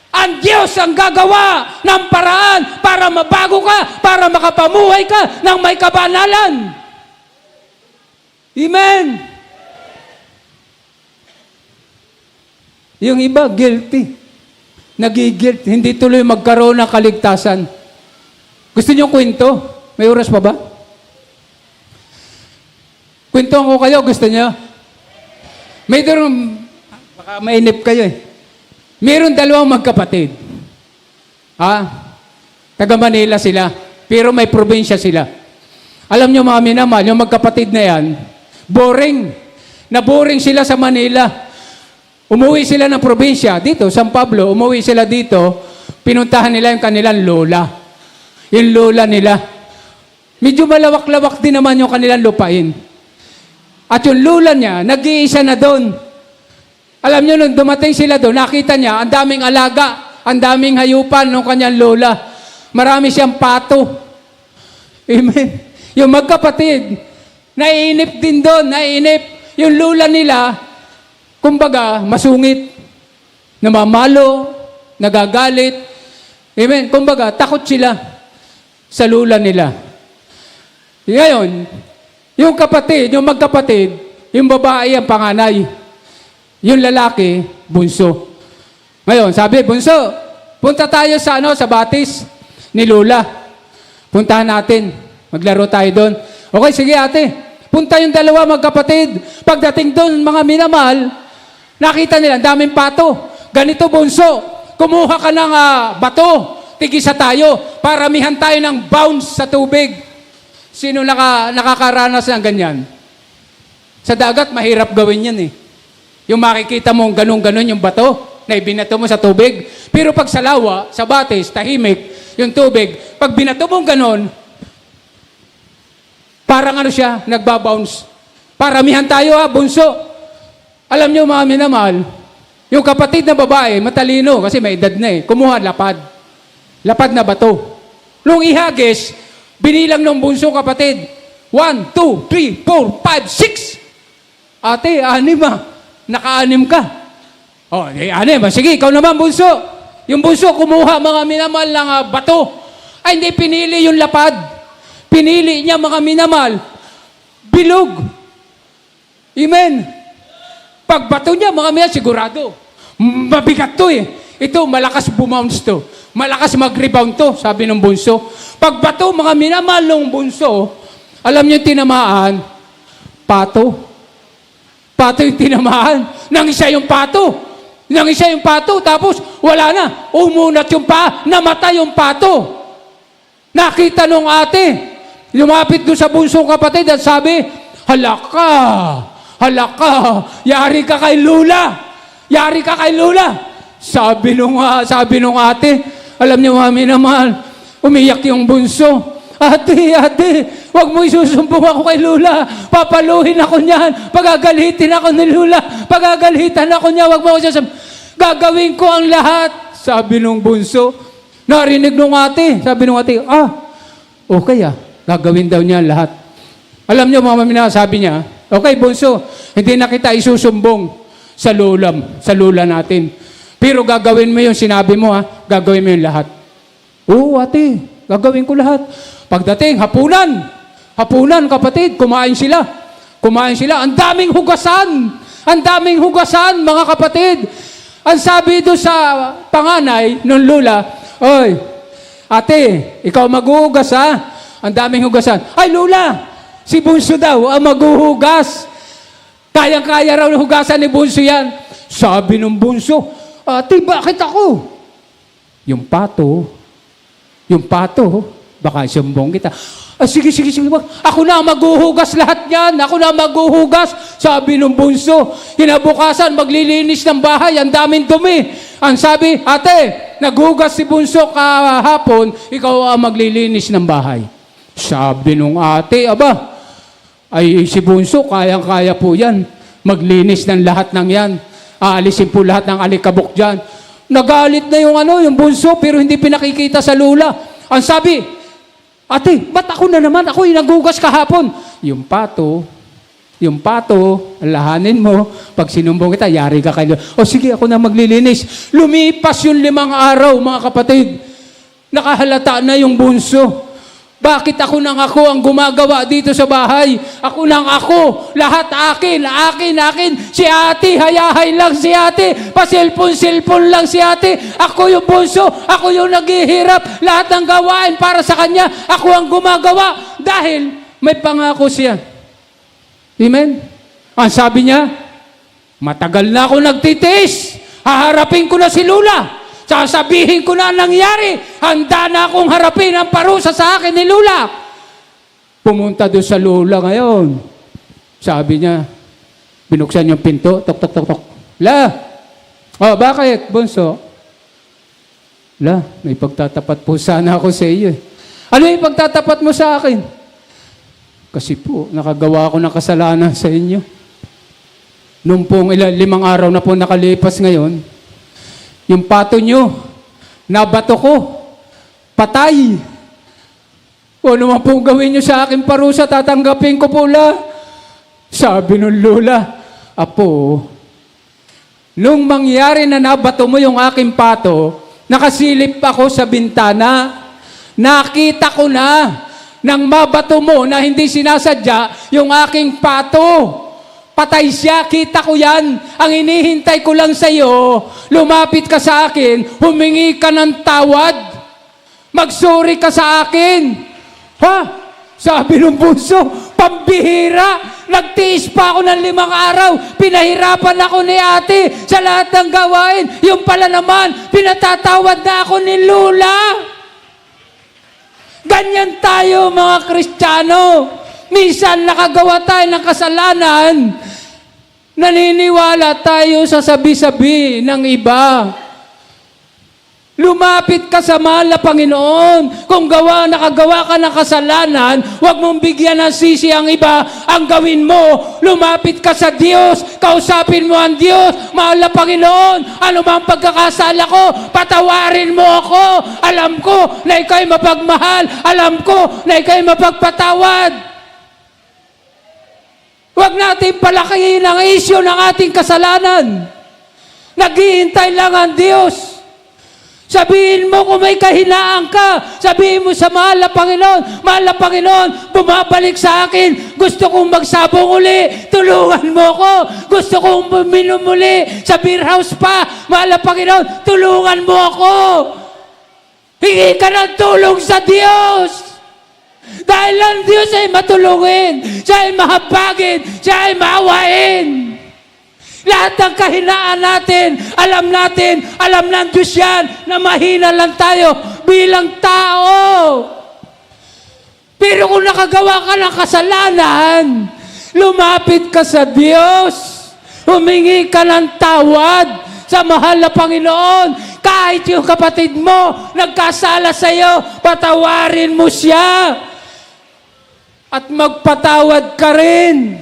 A: Ang Diyos ang gagawa ng paraan para mabago ka, para makapamuhay ka ng may kabanalan. Amen. Yung iba, guilty. Nagigilt, hindi tuloy magkaroon ng kaligtasan. Gusto niyo kwento? May oras pa ba? Kwentuhan ko kayo, gusto niyo? May doon, baka mainip kayo eh. Meron dalawang magkapatid. Taga Manila sila, pero may probinsya sila. Alam niyo mga minamahal, yung magkapatid na yan, boring. Na-boring sila sa Manila. Umuwi sila ng probinsya, dito, San Pablo, umuwi sila dito, pinuntahan nila yung kanilang lola. Yung lola nila. Medyo malawak-lawak din naman yung kanilang lupain. At yung lola niya, nag-iisa na doon. Alam niyo, nung dumating sila doon, nakita niya, ang daming alaga, ang daming hayupan ng kanyang lola. Marami siyang pato. Amen. Yung magkapatid, naiinip din doon, naiinip. Yung lola nila, kumbaga, masungit, namamalo, nagagalit. Amen. Kumbaga, takot sila sa lula nila. Ngayon, yung kapatid, yung magkapatid, yung babae ang panganay. Yung lalaki, bunso. Ngayon, sabi, bunso, punta tayo sa sa batis ni Lula. Puntahan natin. Maglaro tayo doon. Okay, sige ate. Punta yung dalawa magkapatid. Pagdating doon, mga minamahal, nakita nila, daming pato. Ganito, bunso, kumuha ka ng bato, tigisa tayo, paramihan tayo ng bounce sa tubig. Sino nakakaranas ng ganyan? Sa dagat, mahirap gawin yan eh. Yung makikita mong ganun-ganun yung bato na ibinato mo sa tubig. Pero pag sa lawa, sa batis, tahimik, yung tubig, pag binato mong ganun, parang siya, nagbabounce. Paramihan tayo bunso. Alam niyo mga minamahal, yung kapatid na babae, matalino kasi may edad na kumuha lapad. Lapad na bato. Nung ihagis, binilang ng bunso kapatid. 1, 2, 3, 4, 5, 6. Ate, 6. Naka-6 ka. Oh, 6. Sige, ikaw naman bunso. Yung bunso kumuha mga minamahal ng bato. Ay, hindi pinili yung lapad. Pinili niya mga minamahal. Bilog. Amen. Pagbato niya, mga minamahal, sigurado. Mabigat to eh. Ito, malakas bumounce to. Malakas mag-rebound to, sabi ng bunso. Pagbato, mga minamahal ng bunso, alam niyo yung tinamaan? Pato. Pato yung tinamaan. Nang isa yung pato. Nang isa yung pato, tapos wala na. Umunat yung namatay yung pato. Nakita nung ate, lumapit doon sa bunsong kapatid at sabi, halaka, yari ka kay Lula. Yari ka kay Lula. Sabi nung ate, alam niyo mga minamahal, umiyak yung bunso. ate, wag mo isusumbong ako kay Lula. Papaluhin ako niyan. Pagagalitin ako ni Lula. Pagagalitan ako niya. Wag mo ako isusumbong. Gagawin ko ang lahat. Sabi nung bunso. Narinig nung ate. Sabi nung ate, okay gagawin daw niya ang lahat. Alam niyo mga mamina, sabi niya, okay bunso, hindi na kita isusumbong sa lula natin. Pero gagawin mo yung sinabi mo gagawin mo yung lahat. Oo ate, gagawin ko lahat. Pagdating, hapunan kapatid, kumain sila. Ang daming hugasan mga kapatid. Ang sabi doon sa panganay ng lula, oy, ate, ikaw maghuhugas Ang daming hugasan. Ay lula, si bunso daw ang maghuhugas. Kayang-kaya raw hugasan ni bunso yan. Sabi ng bunso, ate, bakit ako? Yung pato, baka sumbong kita. Sige. Ako na maghuhugas lahat yan. Ako na maghuhugas. Sabi ng bunso, kinabukasan maglilinis ng bahay. Ang daming dumi. Ang sabi, ate, naghugas si bunso kahapon, ikaw ang maglilinis ng bahay. Sabi nung ate, ay si bunso, kayang-kaya po yan. Maglinis ng lahat ng yan. Aalisin po lahat ng alikabok dyan. Nagalit na yung bunso, pero hindi pinakikita sa lula. Ang sabi, ate, ba't ako na naman? Ako yung naghugas kahapon. Yung pato, alahanin mo. Pag sinumbong kita, yari ka kayo. Sige, ako na maglilinis. Lumipas yung 5 araw, mga kapatid. Nakahalata na yung bunso. Bakit ako ang gumagawa dito sa bahay? Ako. Lahat akin. Si ate, hayahay lang si ate. Pasilpon-silpon lang si ate. Ako yung bunso. Ako yung naghihirap. Lahat ng gawain para sa kanya. Ako ang gumagawa. Dahil may pangako siya. Amen? Ang sabi niya, matagal na ako nagtitiis. Haharapin ko na si Lula. Sasabihin ko na ang nangyari. Handa na akong harapin ang parusa sa akin ni Lula. Pumunta doon sa Lula ngayon. Sabi niya, binuksan yung pinto, tok. La, bakit, bunso? La, may pagtatapat po sana ako sa iyo. Ano yung pagtatapat mo sa akin? Kasi po, nakagawa ako ng kasalanan sa inyo. Nung pong 5 araw na po nakalipas ngayon, yung pato nyo, nabato ko, patay. O naman pong gawin nyo sa akin parusa, tatanggapin ko po la. Sabi ng Lola, Apo, nung mangyari na nabato mo yung aking pato, nakasilip ako sa bintana, nakita ko na, nang mabato mo na hindi sinasadya yung aking pato. Patay siya, kita ko yan. Ang inihintay ko lang sa iyo, lumapit ka sa akin, humingi ka ng tawad, magsuri ka sa akin. Sabi ng bunso, pambihira, nagtiis pa ako ng 5 araw, pinahirapan ako ni ate sa lahat ng gawain. Yung pala naman, pinatatawad na ako ni Lula. Ganyan tayo mga Kristiyano. Minsan nakagawa tayo ng kasalanan, naniniwala tayo sa sabi-sabi ng iba. Lumapit ka sa mahal na Panginoon. Kung nakagawa ka ng kasalanan, huwag mong bigyan ng sisi ang iba. Ang gawin mo, lumapit ka sa Diyos, kausapin mo ang Diyos. Mahal na Panginoon, ano mang pagkakasala ko, patawarin mo ako. Alam ko na ikaw'y mapagmahal. Alam ko na ikaw'y mapagpatawad. Huwag natin palakihin ang isyo ng ating kasalanan. Naghihintay lang ang Diyos. Sabihin mo kung may kahinaan ka. Sabihin mo sa mahal na Panginoon, bumabalik sa akin. Gusto kong magsabong uli. Tulungan mo ko. Gusto kong buminom uli sa beer house pa. Mahal na Panginoon, tulungan mo ako. Hingi ka ng tulong sa Diyos. Dahil ang Diyos ay matulungin, siya ay mahabagin, siya ay maawain. Lahat ng kahinaan natin, alam ng Diyos yan, na mahina lang tayo bilang tao. Pero kung nakagawa ka ng kasalanan, lumapit ka sa Diyos, humingi ka ng tawad sa mahal na Panginoon. Kahit yung kapatid mo nagkasala sa iyo, patawarin mo siya. at magpatawad ka rin.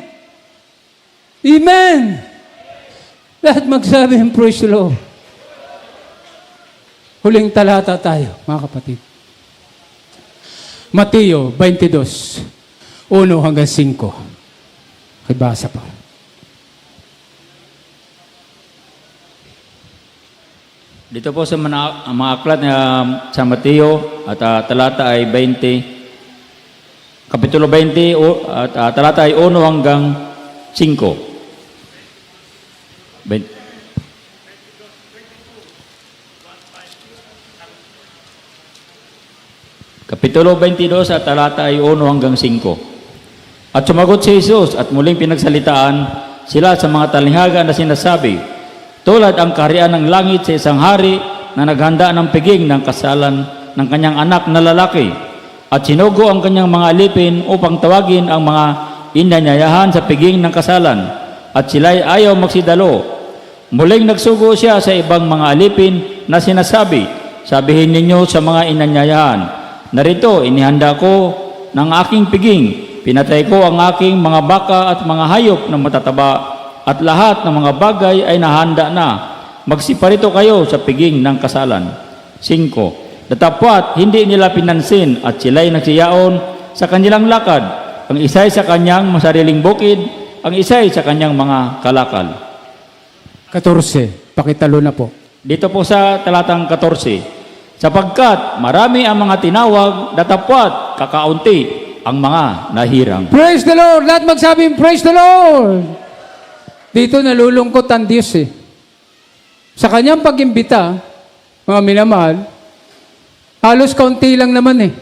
A: Amen. Lahat magsabi ng praise the Lord. Huling talata tayo, mga kapatid. Mateo 22, 1 hanggang 5. Basa pa.
E: Dito po sa mga aklat sa Mateo at talata ay 20, Kapitulo 20 at talata ay 1 hanggang 5. Kapitulo 22 at talata ay 1 hanggang 5. At sumagot si Jesus at muling pinagsalitaan sila sa mga talinghaga na sinasabi, tulad ang kaharian ng langit sa isang hari na naghanda ng piging ng kasalan ng kanyang anak na lalaki at sinugo ang kanyang mga alipin upang tawagin ang mga inanyayahan sa piging ng kasalan at sila'y ayaw magsidalo. Muling nagsugo siya sa ibang mga alipin na sinasabi, sabihin ninyo sa mga inanyayahan, narito inihanda ko ng aking piging, pinatay ko ang aking mga baka at mga hayop na matataba at lahat ng mga bagay ay nahanda na. Magsiparito kayo sa piging ng kasalan. 5. Datapwat, hindi nila pinansin at sila'y nagsiyaon sa kanilang lakad. Ang isa'y sa kanyang masariling bukid, ang isa'y sa kanyang mga kalakal.
A: 14. Pakitalo na po.
E: Dito po sa talatang 14. Sapagkat marami ang mga tinawag, datapwat, kakaunti ang mga nahirang.
A: Praise the Lord! Lahat magsabing, praise the Lord! Dito nalulungkot ang Diyos eh. Sa kanyang pag-imbita, mga minamahal, halos kaunti lang naman eh,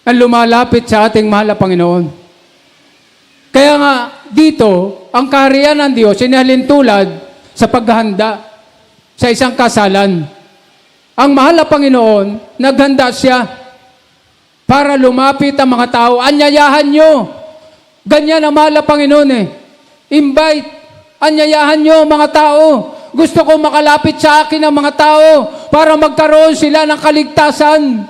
A: ang lumalapit sa ating mahal na Panginoon. Kaya nga, dito, ang kaharian ng Diyos, sinalintulad sa paghahanda sa isang kasalan. Ang mahal na Panginoon, naghanda siya para lumapit ang mga tao. Anyayahan nyo. Ganyan ang mahal na Panginoon eh. Invite. Anyayahan nyo mga tao. Gusto ko makalapit sa akin ang mga tao para magkaroon sila ng kaligtasan.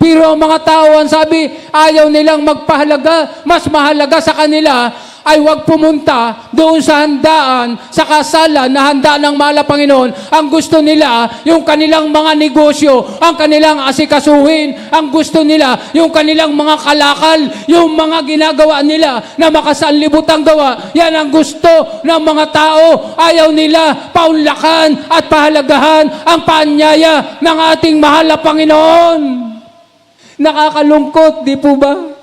A: Pero ang mga tao, ang sabi, ayaw nilang magpahalaga. Mas mahalaga sa kanila ay huwag pumunta doon sa handaan, sa kasalan na handa ng mahal na Panginoon. Ang gusto nila, yung kanilang mga negosyo, ang kanilang asikasuhin. Ang gusto nila, yung kanilang mga kalakal, yung mga ginagawa nila na makasanlibutang gawa. Yan ang gusto ng mga tao. Ayaw nila paunlakan at pahalagahan ang paanyaya ng ating mahal na Panginoon. Nakakalungkot, di po ba?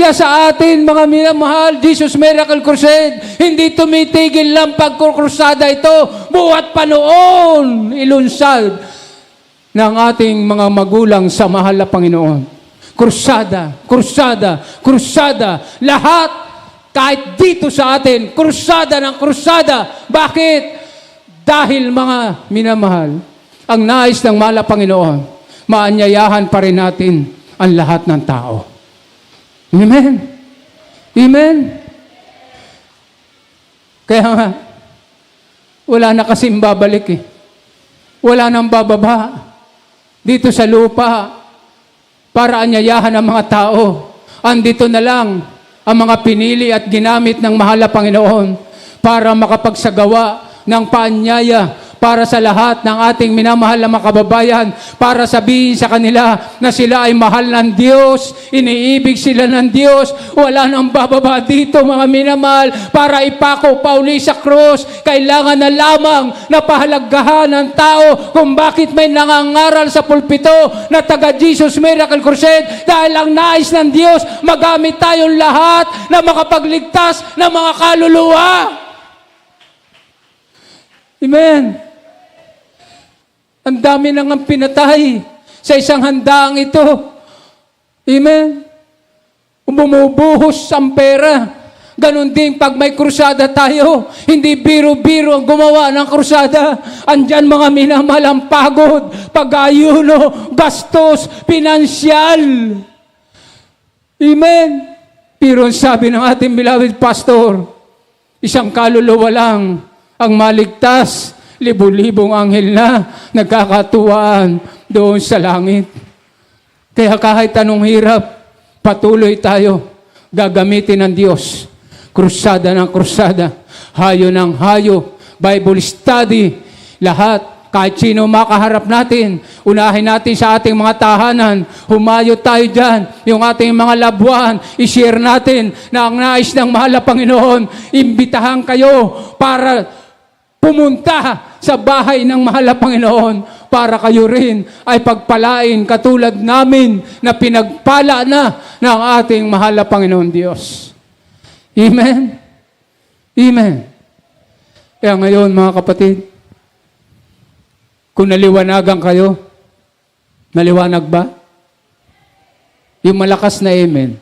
A: Kaya sa atin, mga minamahal, Jesus Miracle Crusade, hindi tumitigil lang pagkukrusada ito. Buhat pa noon, ilunsad ng ating mga magulang sa mahal na Panginoon. Krusada, krusada, krusada. Lahat, kahit dito sa atin, krusada ng krusada. Bakit? Dahil mga minamahal, ang nais ng mahal na Panginoon, maanyayahan pa rin natin ang lahat ng tao. Amen. Amen. Kaya nga, wala na kasing babalik eh. Wala nang bababa dito sa lupa para anyayahan ang mga tao. Andito na lang ang mga pinili at ginamit ng mahal na Panginoon para makapagsagawa ng paanyaya para sa lahat ng ating minamahal na mga kababayan, para sabihin sa kanila na sila ay mahal ng Diyos, iniibig sila ng Diyos, wala nang bababa dito mga minamahal, para ipako pa uli sa krus. Kailangan na lamang na pahalagahan ng tao kung bakit may nangangaral sa pulpito na taga Jesus Miracle Crusade, dahil ang nais ng Diyos, magamit tayong lahat na makapagligtas ng mga kaluluwa. Amen. Ang dami nang ang pinatay sa isang handaang ito. Amen. Bumubuhos ang pera. Ganon din pag may krusada tayo. Hindi biro-biro ang gumawa ng krusada. Andyan mga minamahal ang pagod, pag-ayuno, gastos, pinansyal. Amen. Pero sabi ng ating beloved pastor, isang kaluluwa lang ang maligtas. Libo-libong anghel na nagkakatuwaan doon sa langit. Kaya kahit anong hirap, Patuloy tayo gagamitin ng Diyos. Krusada ng krusada, hayo ng hayo, Bible study, lahat. Kahit sino makaharap natin, unahin natin sa ating mga tahanan, humayo tayo dyan, yung ating mga labuan, i-share natin na ang nais ng mahal na Panginoon, imbitahan kayo para pumunta sa bahay ng mahal na Panginoon para kayo rin ay pagpalain katulad namin na pinagpala na ng ating mahal na Panginoon Diyos. Amen? Amen. Kaya ngayon mga kapatid, kung naliwanagan kayo, naliwanag ba? Yung malakas na amen.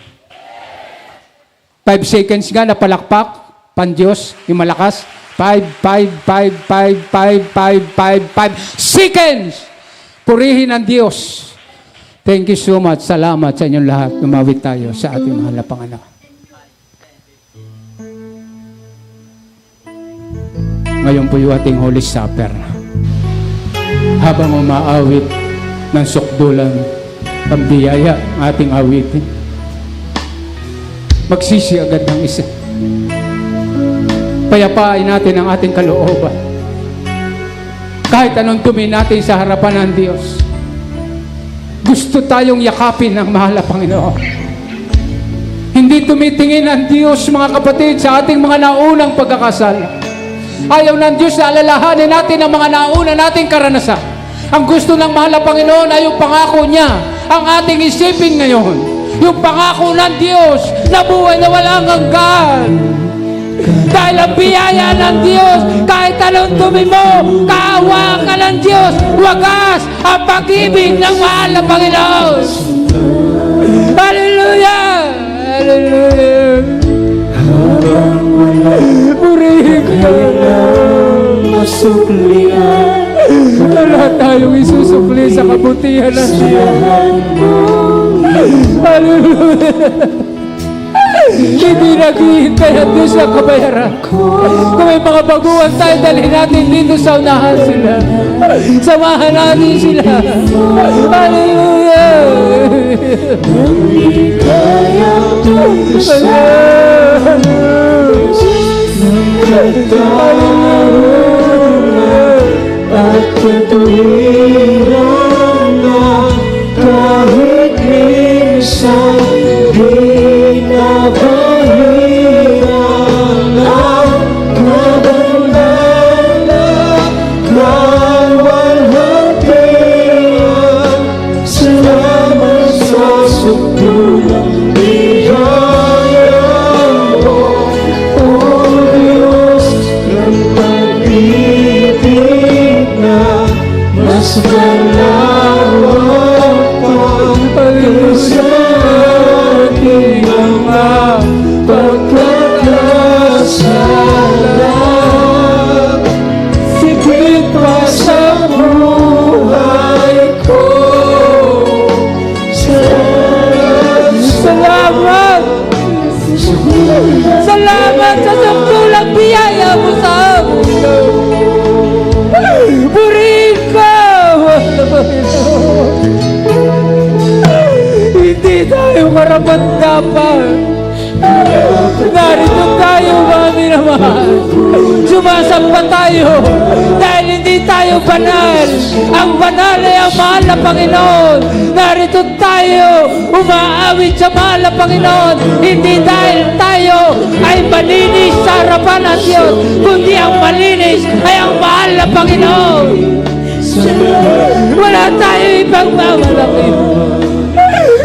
A: 5 seconds nga na palakpak, pan-Diyos, yung malakas. 5 seconds! Purihin ang Diyos. Thank you so much. Salamat sa inyong lahat. Lumawit tayo sa ating mahal na Panginoon. Ngayon po yung ating Holy Supper. Habang umaawit ng sukdulan, pambiyaya ang ating awitin, magsisi agad ng isa. Payapain natin ang ating kalooban. Kahit anong dumi natin sa harapan ng Diyos, gusto tayong yakapin ng mahal na Panginoon. Hindi tumitingin ang Diyos, mga kapatid, sa ating mga naunang pagkakasala. Ayaw ng Diyos na alalahanin natin ang mga nauna nating karanasan. Ang gusto ng mahal na Panginoon ay yung pangako niya. Ang ating isipin ngayon, yung pangako ng Diyos na buhay na walang hanggan. Dahil ang biyaya ng Diyos, kahit anong dumi mo, kaawa ka ng Diyos, wagas ang pag-ibig ng mahal na Panginoon. Hallelujah! Hallelujah! Purihin ka
F: masuklian,
A: lahat tayong isusukli sa kabutihan ng Diyos. Hallelujah! Hindi naghihintay ang Diyos na kabayaran. Kung may mga baguhan tayo, dalhin natin dito sa unahan sila. Samahan natin sila. Hallelujah!
F: kayang tumasan at katuwiran na kahit minsan binabahiran ang kabanala kalwalhatian. Salamat sa sukdulang biyaya mo, O Diyos ng pag-ibig na mas malawak pa sa aking mga pagkakasala. Sigit pa sa buhay ko.
A: Salamat! Salamat sa sukdulang biyaya mo sa mundo. Purihin ka! Hindi tayo karapat-dapat. Narito tayo, mga minamahal. Sumasampa tayo dahil hindi tayo banal. Ang banal ay ang mahal na Panginoon. Narito tayo, umaawit sa mahal na Panginoon. Hindi dahil tayo ay malinis sa harapan ng Diyos, kundi ang malinis ay ang mahal na Panginoon. Wala tayo ibang mamalaki.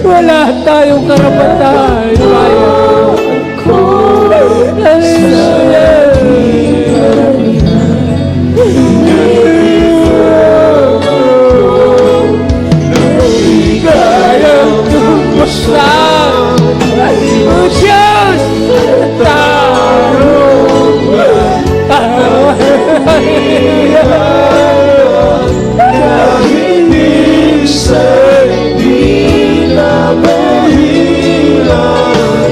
A: Wala tayong karapatan. Hallelujah. Kayang tumasan, O Diyos,
F: Kahit minsan binabahiran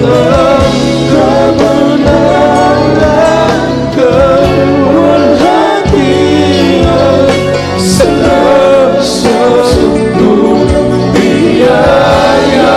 F: ang kabanalan kalwalhatian. Salamat sa sukdulang biyaya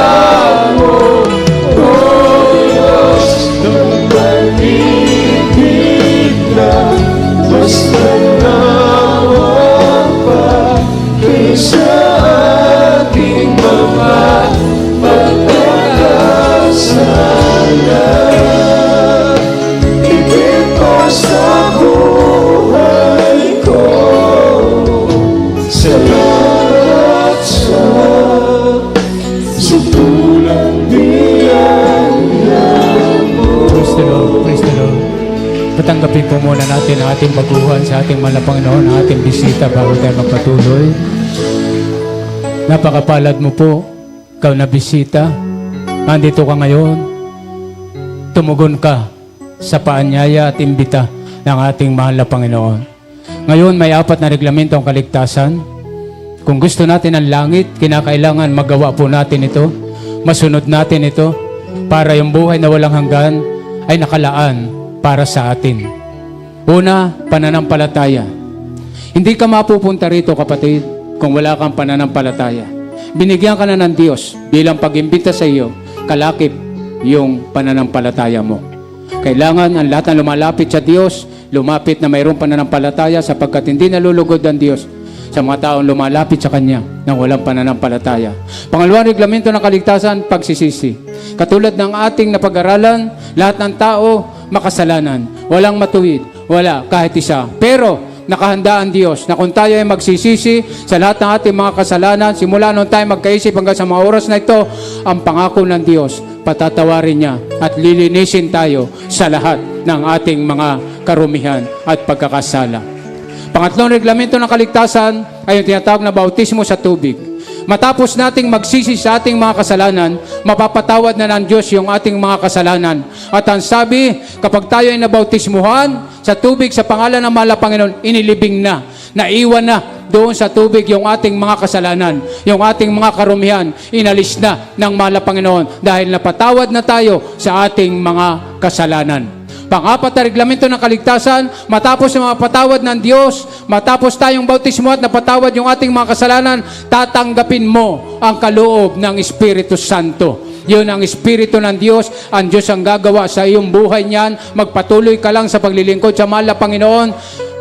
A: Praise the Lord. Patanggapin po muna natin ang ating baguhan sa ating mahal na Panginoon, ang ating bisita bago tayo magpatuloy. Napakapalad mo po, ikaw na bisita. Nandito ka ngayon. Tumugon ka sa paanyaya at imbita ng ating mahal na Panginoon. Ngayon may 4 na reglamento ang kaligtasan. Kung gusto natin ang langit, kinakailangan magawa po natin ito. Masunod natin ito para yung buhay na walang hanggan ay nakalaan para sa atin. Una, pananampalataya. Hindi ka mapupunta rito, kapatid, kung wala kang pananampalataya. Binigyan ka na ng Diyos bilang pag-imbita sa iyo, kalakip yung pananampalataya mo. Kailangan ang lahat na lumalapit sa Diyos, lumapit na mayroong pananampalataya sapagkat hindi nalulugod ang Diyos sa mga taong lumalapit sa Kanya nang walang pananampalataya. Pangalawang reglamento ng kaligtasan, pagsisisi. Katulad ng ating napag-aralan, lahat ng tao makasalanan. Walang matuwid, wala kahit isa. Pero nakahanda ang Diyos na kung tayo ay magsisisi sa lahat ng ating mga kasalanan, simula nung tayo magkaisip hanggang sa mga oras na ito, ang pangako ng Diyos, patatawarin niya at lilinisin tayo sa lahat ng ating mga karumihan at pagkakasala. Pangatlong reglamento ng kaligtasan ay yung tinatawag na bautismo sa tubig. Matapos nating magsisi sa ating mga kasalanan, mapapatawad na ng Diyos yung ating mga kasalanan. At ang sabi, kapag tayo ay nabautismuhan sa tubig sa pangalan ng mahal na Panginoon, inilibing na, naiwan na doon sa tubig yung ating mga kasalanan, yung ating mga karumihan, inalis na ng mahal na Panginoon dahil napatawad na tayo sa ating mga kasalanan. Pang-4 na reglamento ng kaligtasan, matapos yung mga patawad ng Diyos, matapos tayong bautismo at napatawad yung ating mga kasalanan, tatanggapin mo ang kaloob ng Espiritu Santo. Yun ang Espiritu ng Diyos. Ang Diyos ang gagawa sa iyong buhay niyan. Magpatuloy ka lang sa paglilingkod sa mahal na Panginoon.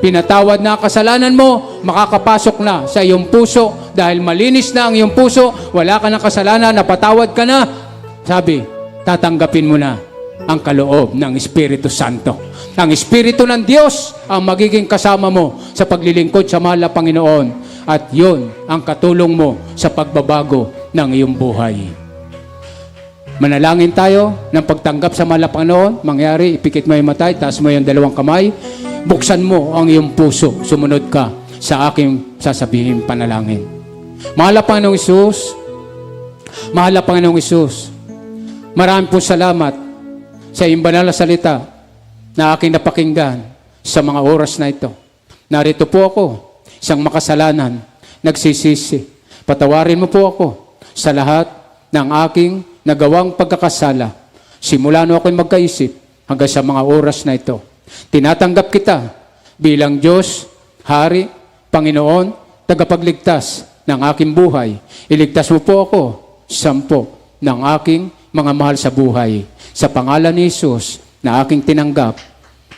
A: Pinatawad na ang kasalanan mo, makakapasok na sa iyong puso. Dahil malinis na ang iyong puso, wala ka ng kasalanan, napatawad ka na. Sabi, tatanggapin mo na ang kaloob ng Espiritu Santo. Ang Espiritu ng Diyos ang magiging kasama mo sa paglilingkod sa mahal na Panginoon. At yun ang katulong mo sa pagbabago ng iyong buhay. Manalangin tayo ng pagtanggap sa mahal na Panginoon. Mangyari, ipikit mo yung mata, taas mo yung 2 kamay. Buksan mo ang iyong puso. Sumunod ka sa aking sasabihin panalangin. Mahal na Panginoong Isus, mahal na Panginoong Isus, maraming po salamat sa iyong banal na salita na aking napakinggan sa mga oras na ito. Narito po ako, isang makasalanan, nagsisisi. Patawarin mo po ako sa lahat ng aking nagawang pagkakasala. Simula no ako'y magkaisip hanggang sa mga oras na ito. Tinatanggap kita bilang Diyos, Hari, Panginoon, tagapagligtas ng aking buhay. Iligtas mo po ako, 10 ng aking mga mahal sa buhay. Sa pangalan ni Jesus na aking tinanggap.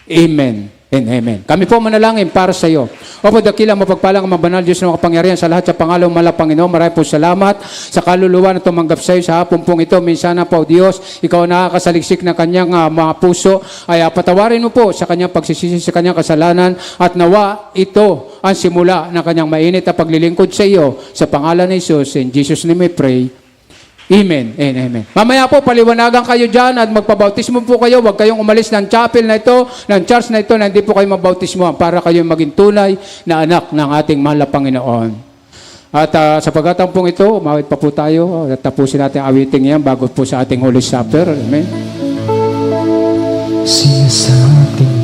A: Amen and amen. Kami po manalangin para sa iyo. Opo, dakilang mapagpalang ang mabanal Diyos ng kapangyarihan sa lahat sa pangalang mahal na Panginoon. Maraming po salamat sa kaluluwa na tumanggap sa iyo sa hapon pong ito. Minsan na po, Diyos, ikaw nakakasaliksik ng kanyang mga puso. Ay patawarin mo po sa kanyang pagsisisi sa kanyang kasalanan at nawa ito ang simula ng kanyang mainit na paglilingkod sa iyo. Sa pangalan ni Jesus, in Jesus' name we pray. Amen and amen. Mamaya po, paliwanagan kayo dyan at magpabautismo po kayo. Huwag kayong umalis ng chapel na ito, ng church na ito, na hindi po kayo mabautismo para kayo maging tunay na anak ng ating mahal na Panginoon. At sa pagkatang pong ito, umawit pa po tayo at tapusin natin ang awiting yan bago po sa ating Holy Supper. Amen.
F: Siya sa ating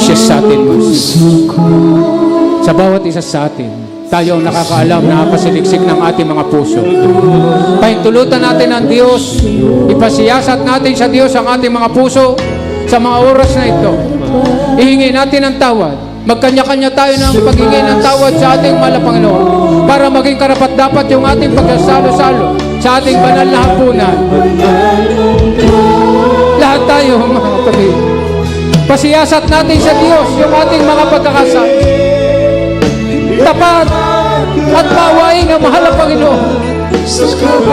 A: Siya sa atin,
F: puso ko.
A: sa bawat isa sa atin, tayo ang nakakaalam, nakakasiliksik ng ating mga puso. Pahintulutan natin ang Diyos, ipasiyasat natin sa Diyos ang ating mga puso sa mga oras na ito. Ihingi natin ang tawad. Magkanya-kanya tayo ng paghingi ng tawad sa ating mahal na Panginoon para maging karapat-dapat yung ating pagsasalo-salo sa ating banal na hapunan. Lahat tayo, mga kapatid, pasiyasat natin sa Diyos yung ating mga pagkakasala. Tapat at mawain ang mahal na Panginoon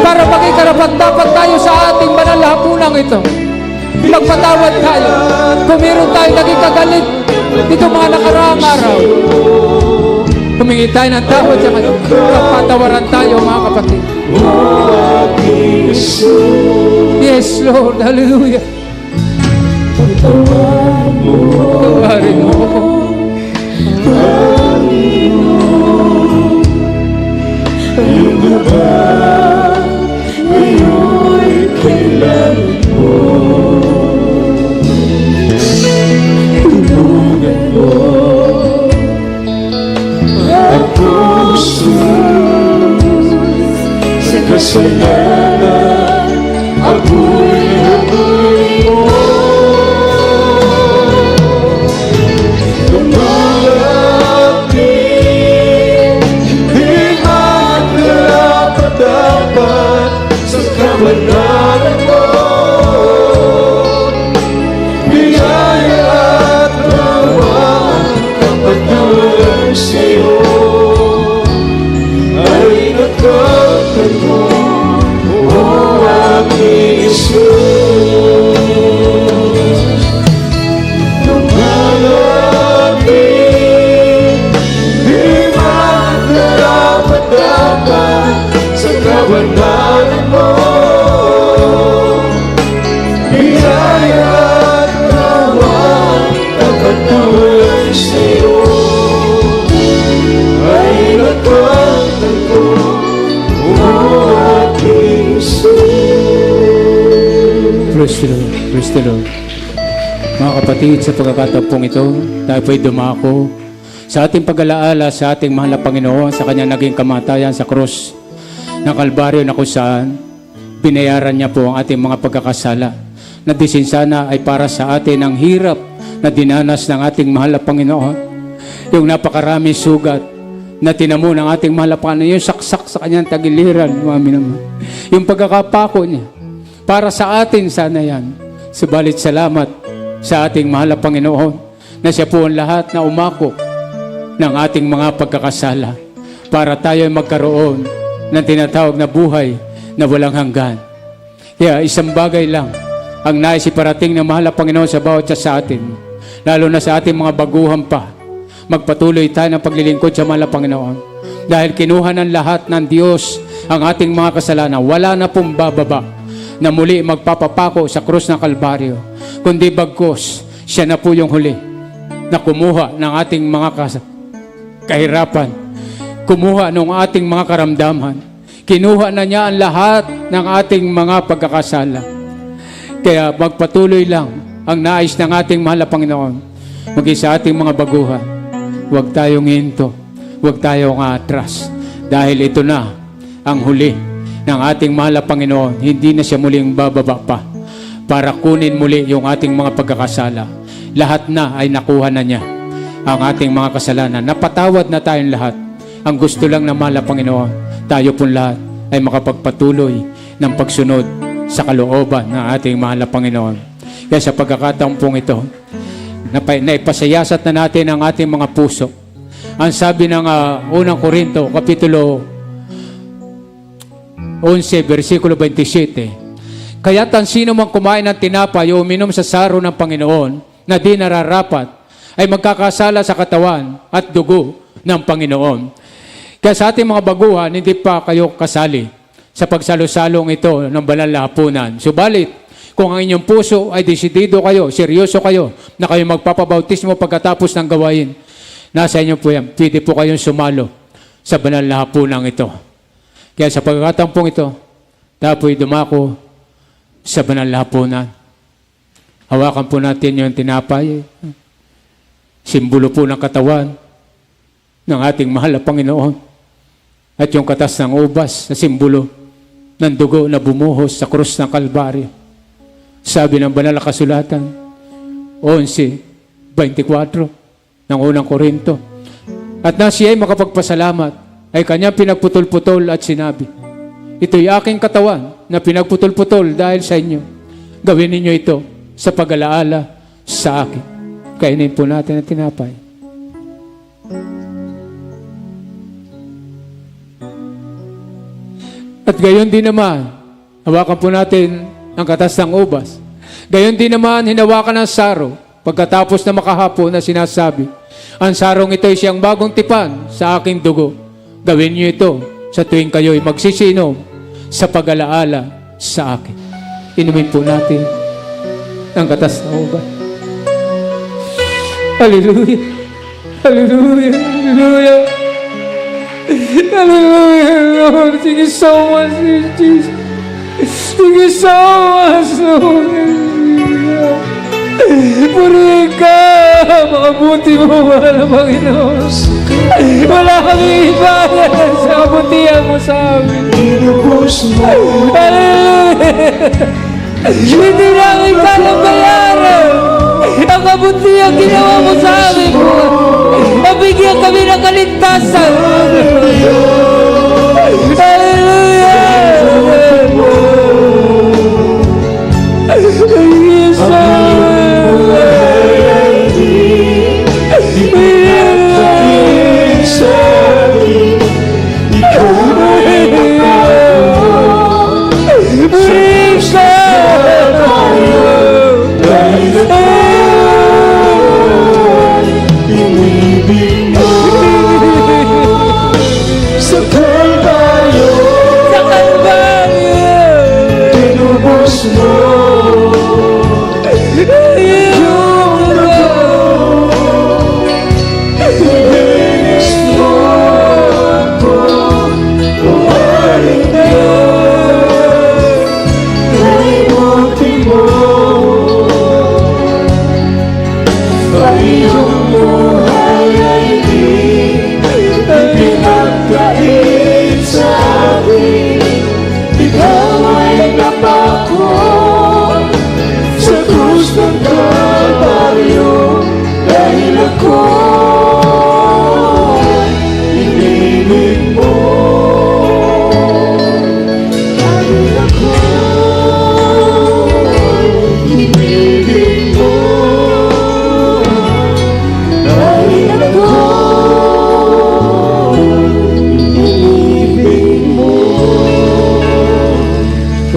A: para maging karapat-dapat tayo sa ating banal na hapunang ito. Magpatawad tayo kung meron tayo naging kagalit dito mga nakaraang araw. Humingi tayo ng tawad sa Kanya. Magpatawaran tayo, mga kapatid. Yes, Lord. Hallelujah. Tawarin mo ako. Praise the Lord. Praise the Lord. Mga kapatid, sa pagkakataon pong ito, tayo po'y dumako sa ating pag-alaala sa ating mahal na Panginoon sa kanyang naging kamatayan sa krus ng Kalbaryo na kung saan binayaran niya po ang ating mga pagkakasala na disinsana ay para sa atin ang hirap na dinanas ng ating mahal na Panginoon. Yung napakaraming sugat na tinamo ng ating mahal na Panginoon, yung saksak sa kanyang tagiliran, mga minamahal. Yung pagkakapako niya, para sa atin sana yan. Subalit salamat sa ating mahal na Panginoon na siya po ang lahat na umako ng ating mga pagkakasala para tayo ay magkaroon ng tinatawag na buhay na walang hanggan. Kaya isang bagay lang ang nais iparating ng mahal na Panginoon sa bawat isa sa atin, lalo na sa ating mga baguhan pa. Magpatuloy tayo ng paglilingkod sa mahal na Panginoon dahil kinuha ng lahat ng Diyos ang ating mga kasalanan. Wala na pong bababa na muli magpapapako sa krus ng Kalbaryo, kundi bagkos siya na po yung huli na kumuha ng ating mga kahirapan, kumuha ng ating mga karamdaman, kinuha na niya ang lahat ng ating mga pagkakasala. Kaya magpatuloy lang ang nais ng ating mahal na Panginoon maging sa ating mga baguhan. Huwag tayong hinto, huwag tayong atras, dahil ito na ang huli ng ating mahal na Panginoon. Hindi na siya muling bababa pa para kunin muli yung ating mga pagkakasala. Lahat na ay nakuha na niya ang ating mga kasalanan. Napatawad na tayong lahat. Ang gusto lang ng mahal na Panginoon, tayo pong lahat ay makapagpatuloy ng pagsunod sa kalooban ng ating mahal na Panginoon. Kaya sa pagkakataon pong ito, naipasayasat na natin ang ating mga puso. Ang sabi ng unang Korinto, Kapitulo 11, versikulo 27. Kaya't ang sino mang kumain ng tinapay o uminom sa saro ng Panginoon na di nararapat ay magkakasala sa katawan at dugo ng Panginoon. Kaya sa ating mga baguhan, hindi pa kayo kasali sa pagsalo-salong ito ng banal na hapunan. Subalit, kung ang inyong puso ay desidido kayo, seryoso kayo, na kayo magpapabautismo pagkatapos ng gawain, nasa inyo po yan. Pwede po kayong sumalo sa banal na hapunan ito. Kaya sa pagkakataon pong ito, tapoy dumako sa banal na hapunan. Hawakan po natin yung tinapay. Simbolo po ng katawan ng ating mahal na Panginoon. At yung katas ng ubas na simbolo ng dugo na bumuhos sa krus ng Kalbaryo. Sabi ng banal na kasulatan, 11:24 ng unang Korinto. At na siya ay makapagpasalamat, ay kanyang pinagputol-putol at sinabi, ito'y aking katawan na pinagputol-putol dahil sa inyo. Gawin ninyo ito sa pag-alaala sa akin. Kainin po natin ang tinapay. At gayon din naman, hawakan po natin ang katas ng ubas. Gayon din naman, hinawakan ng saro pagkatapos na makahapon na sinasabi, ang sarong ito ay siyang bagong tipan sa aking dugo. Gawin niyo ito sa tuwing kayo'y magsisinom sa pag-alaala sa akin. Inumin po natin ang katas na ugat. Hallelujah! Hallelujah! Hallelujah! Hallelujah, Lord! Thank you so much, Jesus! Thank you so much, Lord! Purihin ka! Makabuti mo, mahal na Panginoon! Wala kami ibayan sa kabutihan mo sa amin! Hallelujah! Hindi namin kayang bayaran ang kabutihan ginawa mo sa amin! Mabigyan kami ng kaligtasan! Hallelujah!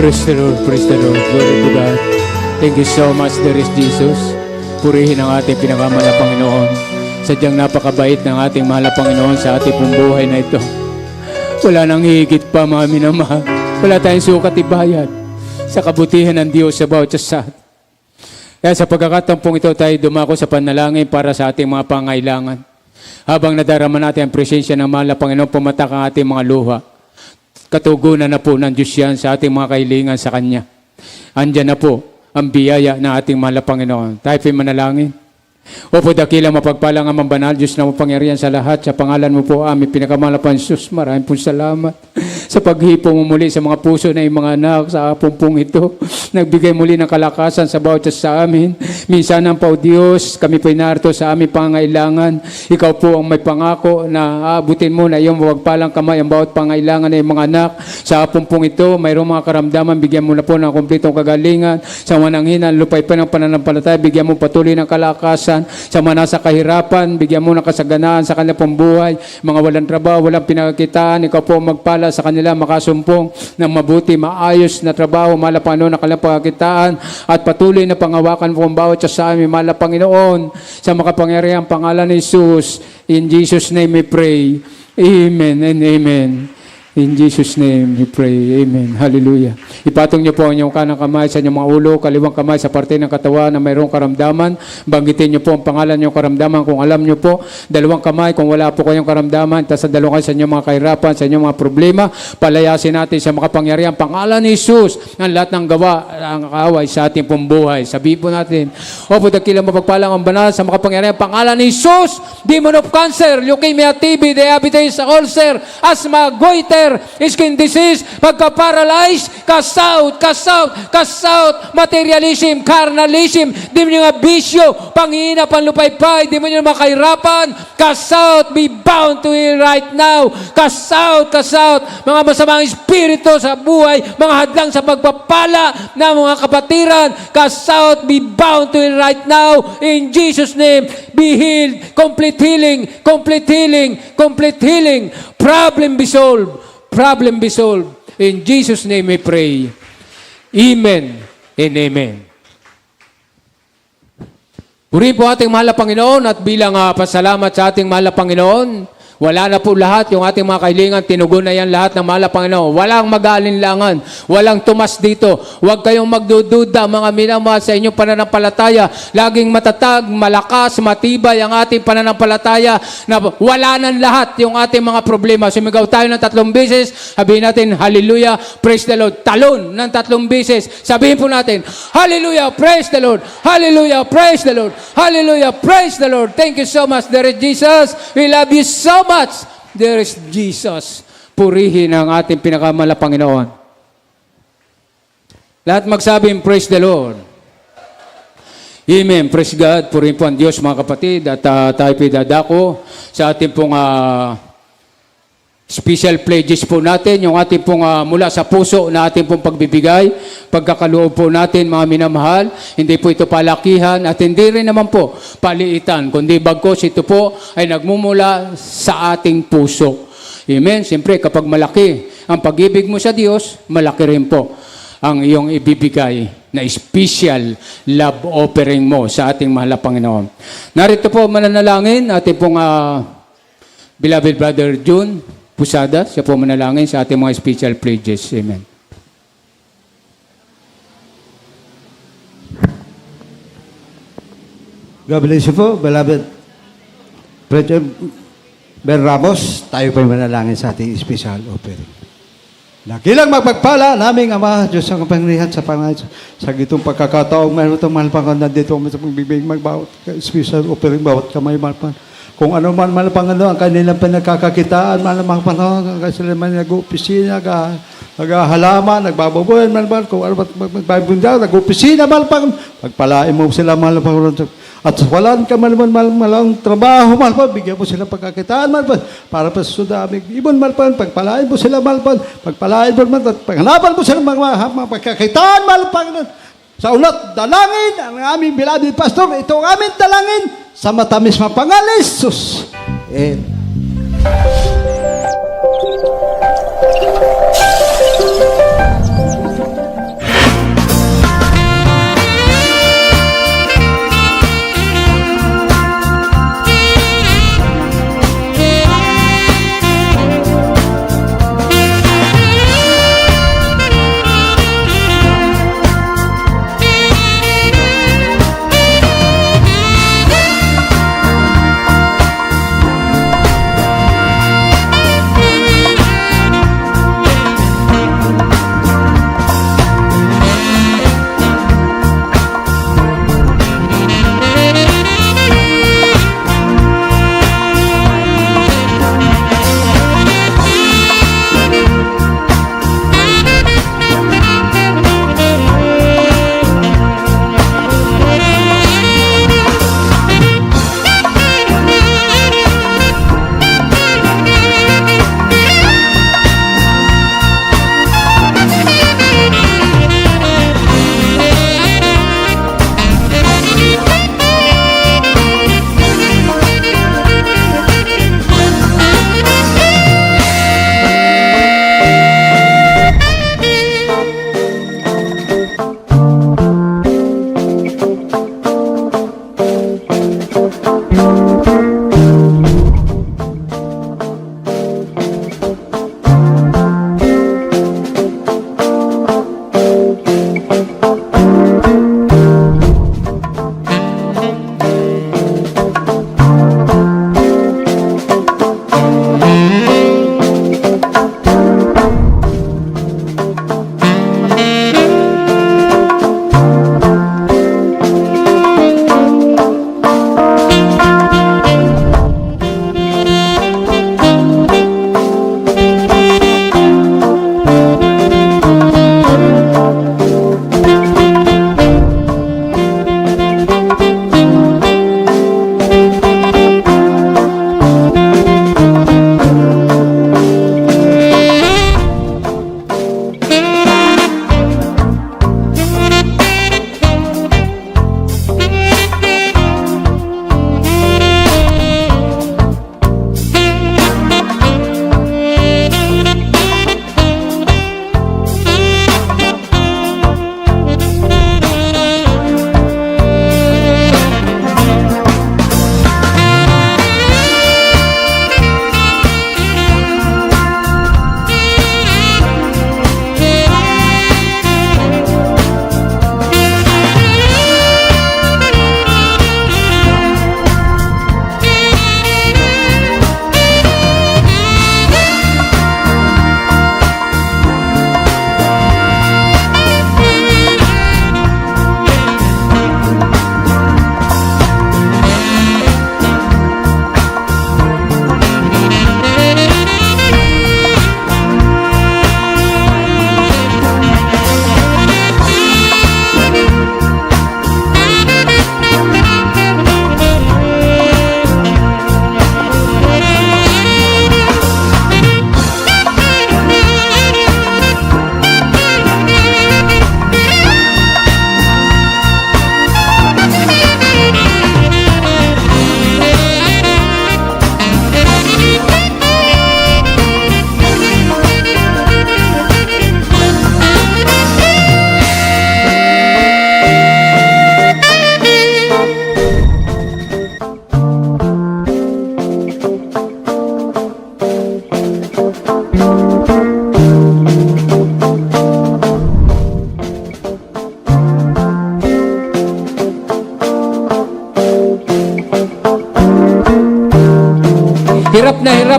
A: Praise the Lord, praise the Lord, glory to God. Thank you so much, there is Jesus. Purihin ang ating pinakamahal na Panginoon. Sadyang napakabait ng ating mahal na Panginoon sa ating pong buhay na ito. Wala nang higit pa, mga minamahal. Wala tayong sukat ibayad sa kabutihan ng Diyos sa bawat isa. Kaya sa pagkakataon pong ito, tayo dumako sa panalangin para sa ating mga pangailangan. Habang nadarama natin ang presensya ng mahal na Panginoon, pumatak ang ating mga luha. Katugunan na po ng Diyos yan sa ating mga kahilingan sa Kanya. Andyan na po ang biyaya ng ating mahal na Panginoon. Tayo po'y manalangin. Opo, dakilang mapagpalang ang banal, Diyos na mapangyarihan sa lahat. Sa pangalan mo po, aming pinakamahal na Diyos, maraming pong salamat sa paghipo mo muli sa mga puso na yung mga anak sa pumpong ito. Nagbigay muli ng kalakasan sa bawat isa sa amin. Minsan ang po, Diyos, kami po'y narito sa aming pangailangan. Ikaw po ang may pangako na aabutin mo na iyong mawagpalang kamay ang bawat pangailangan ng mga anak. Sa pumpong ito, mayroong mga karamdaman, bigyan mo na po ng kumplitong kagalingan. Sa mananghinan, lupay pa ng pananampalataya, bigyan mo patuloy ng kalakasan. Sa mga nasa kahirapan, bigyan mo ng kasaganaan sa kanilang pong buhay. Mga walang trabaho, walang pinagkitaan, ikaw po magpala sa kanila, makasumpong ng mabuti, maayos na trabaho, mahal na Panginoon, na kanilang pagkitaan, at patuloy na pangawakan po ang bawat isa sa amin, mahal na Panginoon, sa makapangyarihang pangalan ni Jesus. In Jesus' name we pray. Amen and amen. In Jesus' name we pray. Amen. Hallelujah. Ipatong niyo po ang inyong kanang kamay sa inyong mga ulo, kaliwang kamay sa parte ng katawan na mayroong karamdaman. Banggitin niyo po ang pangalan niyo karamdaman kung alam niyo po. Dalawang kamay kung wala po kayong karamdaman. Tapos sa dalawang kayo sa inyong mga kahirapan, sa inyong mga problema. Palayasin natin sa makapangyarihan pangalan ni Jesus ang lahat ng gawa, ang kaaway sa ating pong buhay. Sabihin po natin, opo, dakilang mapagpalang ang banal sa makapangyarihan pangalan ni Jesus, demon of cancer, leukemia, TB, diabetes, ulcer, asthma, goiter, skin disease, pagka-paralyze, cast out, materialism, carnalism, di mo nga bisyo, panghihina, panlupaypay, di mo nyo makahirapan, cast out, be bound to it right now, cast out, mga masamang espiritu sa buhay, mga hadlang sa pagpapala ng mga kapatiran, cast out, be bound to it right now, in Jesus' name, be healed, complete healing, problem be solved. In Jesus' name we pray. Amen and amen. Purihin po ating mahal na Panginoon at bilang pasalamat sa ating mahal na Panginoon, Wala na po lahat yung ating mga kahilingan. Tinugon na yan lahat ng mahal na Panginoon. Walang mag-aalinlangan. Walang tumas dito. Huwag kayong magdududa, mga minamahal, sa inyong pananampalataya. Laging matatag, malakas, matibay ang ating pananampalataya na wala na lahat yung ating mga problema. Sumigaw tayo ng 3 beses. Sabihin natin, Hallelujah, praise the Lord. Talon ng 3 beses. Sabihin po natin, Hallelujah, praise the Lord. Hallelujah, praise the Lord. Hallelujah, praise the Lord. Thank you so much, there is Jesus. We love you so much. There is Jesus. Purihin ang ating pinakamala Panginoon. Lahat magsabing, praise the Lord. Amen. Praise God. Purihin po ang Diyos, mga kapatid. At tayo po dadako sa ating pong special pledges po natin, yung ating pong mula sa puso na ating pong pagbibigay, pagkakaloob po natin, mga minamahal. Hindi po ito palakihan at hindi rin naman po paliitan, kundi bagkos ito po ay nagmumula sa ating puso. Amen. Siyempre, kapag malaki ang pag-ibig mo sa Diyos, malaki rin po ang iyong ibibigay na special love offering mo sa ating mahal na Panginoon. Narito po mananalangin ating pong beloved brother June Pusada, siya po manalangin sa ating mga special pledges. Amen.
G: God bless you po, beloved Preacher Ben Ramos. Tayo po manalangin sa ating special offering. Nakilang magpagpala naming Ama, Diyos ang kapangyarihan sa Panginoon sa gitong pagkakataong mayroon itong mahal Panginoon nandito sa pagbibig magbawat special offering bawat kamay mahal Panginoon. Kung ano man mahal Panginoon ang kanilang pinagkakakitaan mahal Panginoon, kasi sila man nag-opisina, naghahalaman, nagbababuyan mahal Panginoon, kung ano magbabundaw, nag-opisina mahal Panginoon, pagpalain mo sila mahal Panginoon. At walang ka malang trabaho, mahal pa, bigyan mo sila pagkakitaan, mahal pa, para pa sa sudamig. Ibon, mahal pa, pagpalain mo sila, mahal pa, pagpalain mo, mahal pa, paghanapan mo sila mga pagkakitaan, mahal pa. Sa ulat, dalangin, ang aming beloved pastor, ito ang aming dalangin, sa matamis mapangalan, Jesus.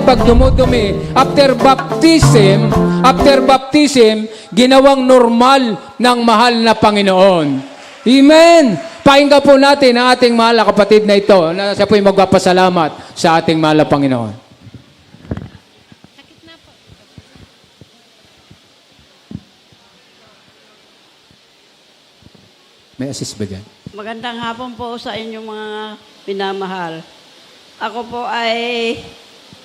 A: pag dumudumi, after baptism, ginawang normal ng mahal na Panginoon. Amen! Pakinggan po natin ang ating mahal na kapatid na ito na siya po yung magpapasalamat sa ating mahal na Panginoon. May assist ba dyan?
H: Magandang hapon po sa inyong mga pinamahal. Ako po ay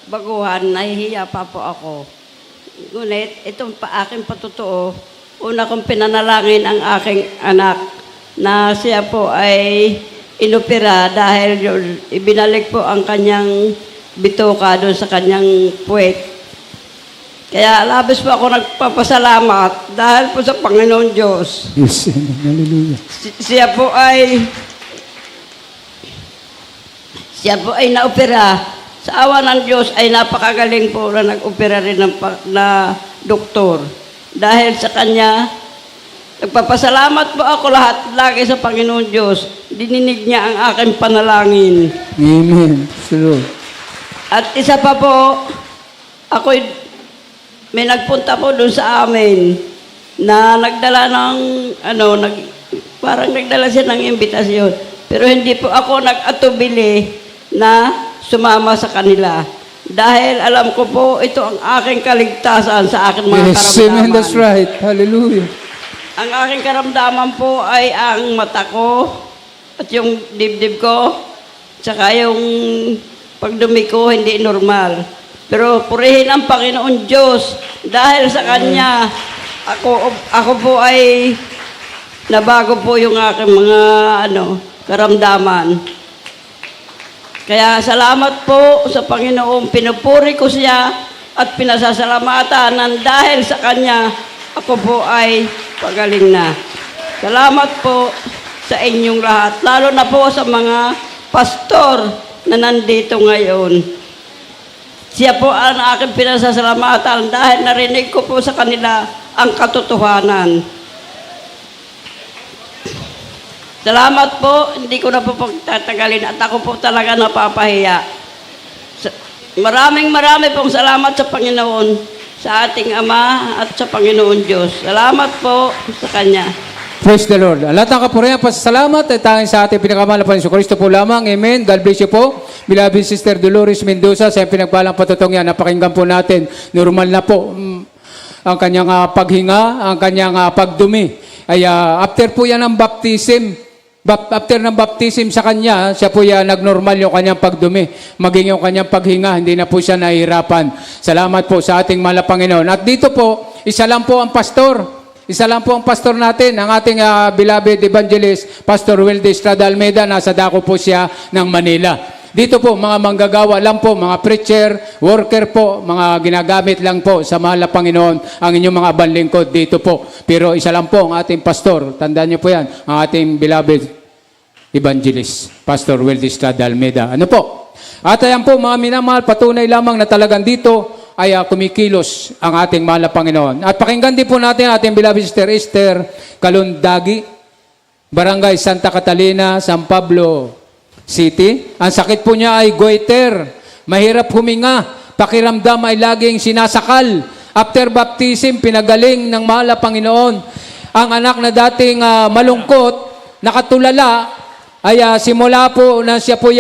H: baguhan, nahihiya pa po ako. Ngunit itong aking patotoo, una kong pinanalangin ang aking anak na siya po ay inopera dahil ibinalik po ang kanyang bituka doon sa kanyang puwet. Kaya labis po ako nagpapasalamat dahil po sa Panginoon Diyos.
A: Yes, hallelujah.
H: Siya po ay naopera. Sa awa ng Diyos ay napakagaling po na nag-opera rin na doktor. Dahil sa kanya, nagpapasalamat po ako lahat lagi sa Panginoon Diyos. Dininig niya ang aking panalangin.
A: Amen. Lord.
H: At isa pa po, may nagpunta po doon sa amin na nagdala ng, parang nagdala siya ng imbitasyon. Pero hindi po ako nag-atubili na sumama sa kanila. Dahil alam ko po, ito ang aking kaligtasan sa aking mga
A: Yes,
H: karamdaman.
A: amen. That's right. Hallelujah.
H: Ang aking karamdaman po ay ang mata ko at yung dibdib ko, tsaka yung pagdumi ko hindi normal. Pero purihin ang Panginoon Diyos dahil sa Kanya, ako po ay nabago po yung aking mga karamdaman. Kaya salamat po sa Panginoon, pinupuri ko siya at pinasasalamatan ng dahil sa Kanya, ako po ay pagaling na. Salamat po sa inyong lahat, lalo na po sa mga pastor na nandito ngayon. Siya po ang aking pinasasalamatan dahil narinig ko po sa kanila ang katotohanan. Salamat po, hindi ko na po pagtatagalin at ako po talaga napapahiya. Maraming pong salamat sa Panginoon, sa ating Ama at sa Panginoon Diyos. Salamat po sa Kanya.
A: Praise the Lord. Ang lahat ng kapurihan, pasasalamat ay tanging sa ating pinakamahal na Panginoon Kristo po lamang. Amen. God bless you po. Beloved Sister Dolores Mendoza, sa pinagpalang patutong yan, napakinggan po natin. Normal na po ang kanyang paghinga, ang kanyang pagdumi. Ay after po yan ng baptism, after ng baptism sa kanya, siya po yan nagnormal yung kanyang pagdumi. Maging yung kanyang paghinga, hindi na po siya nahihirapan. Salamat po sa ating mahal na Panginoon. At dito po, isa lang po ang pastor. Isa lang po ang pastor natin, ang ating beloved evangelist, Pastor Wilde Estrada Almeida. Nasa dako po siya ng Manila. Dito po, mga manggagawa lang po, mga preacher, worker po, mga ginagamit lang po sa mahal na Panginoon ang inyong mga banlingkod dito po. Pero isa lang po ang ating pastor. Tandaan niyo po yan, ang ating beloved evangelist, Pastor Wilde Estrada Almeida. Ano po? At ayan po, mga minamahal, patunay lamang na talagang dito ay kumikilos ang ating mahal na Panginoon. At pakinggan din po natin ating beloved Sister Esther Kalundagi, Barangay Santa Catalina, San Pablo City. Ang sakit po niya ay goiter, mahirap huminga, pakiramdam ay laging sinasakal. After baptism, pinagaling ng mahal na Panginoon. Ang anak na dating malungkot, nakatulala, ay simula po na siya po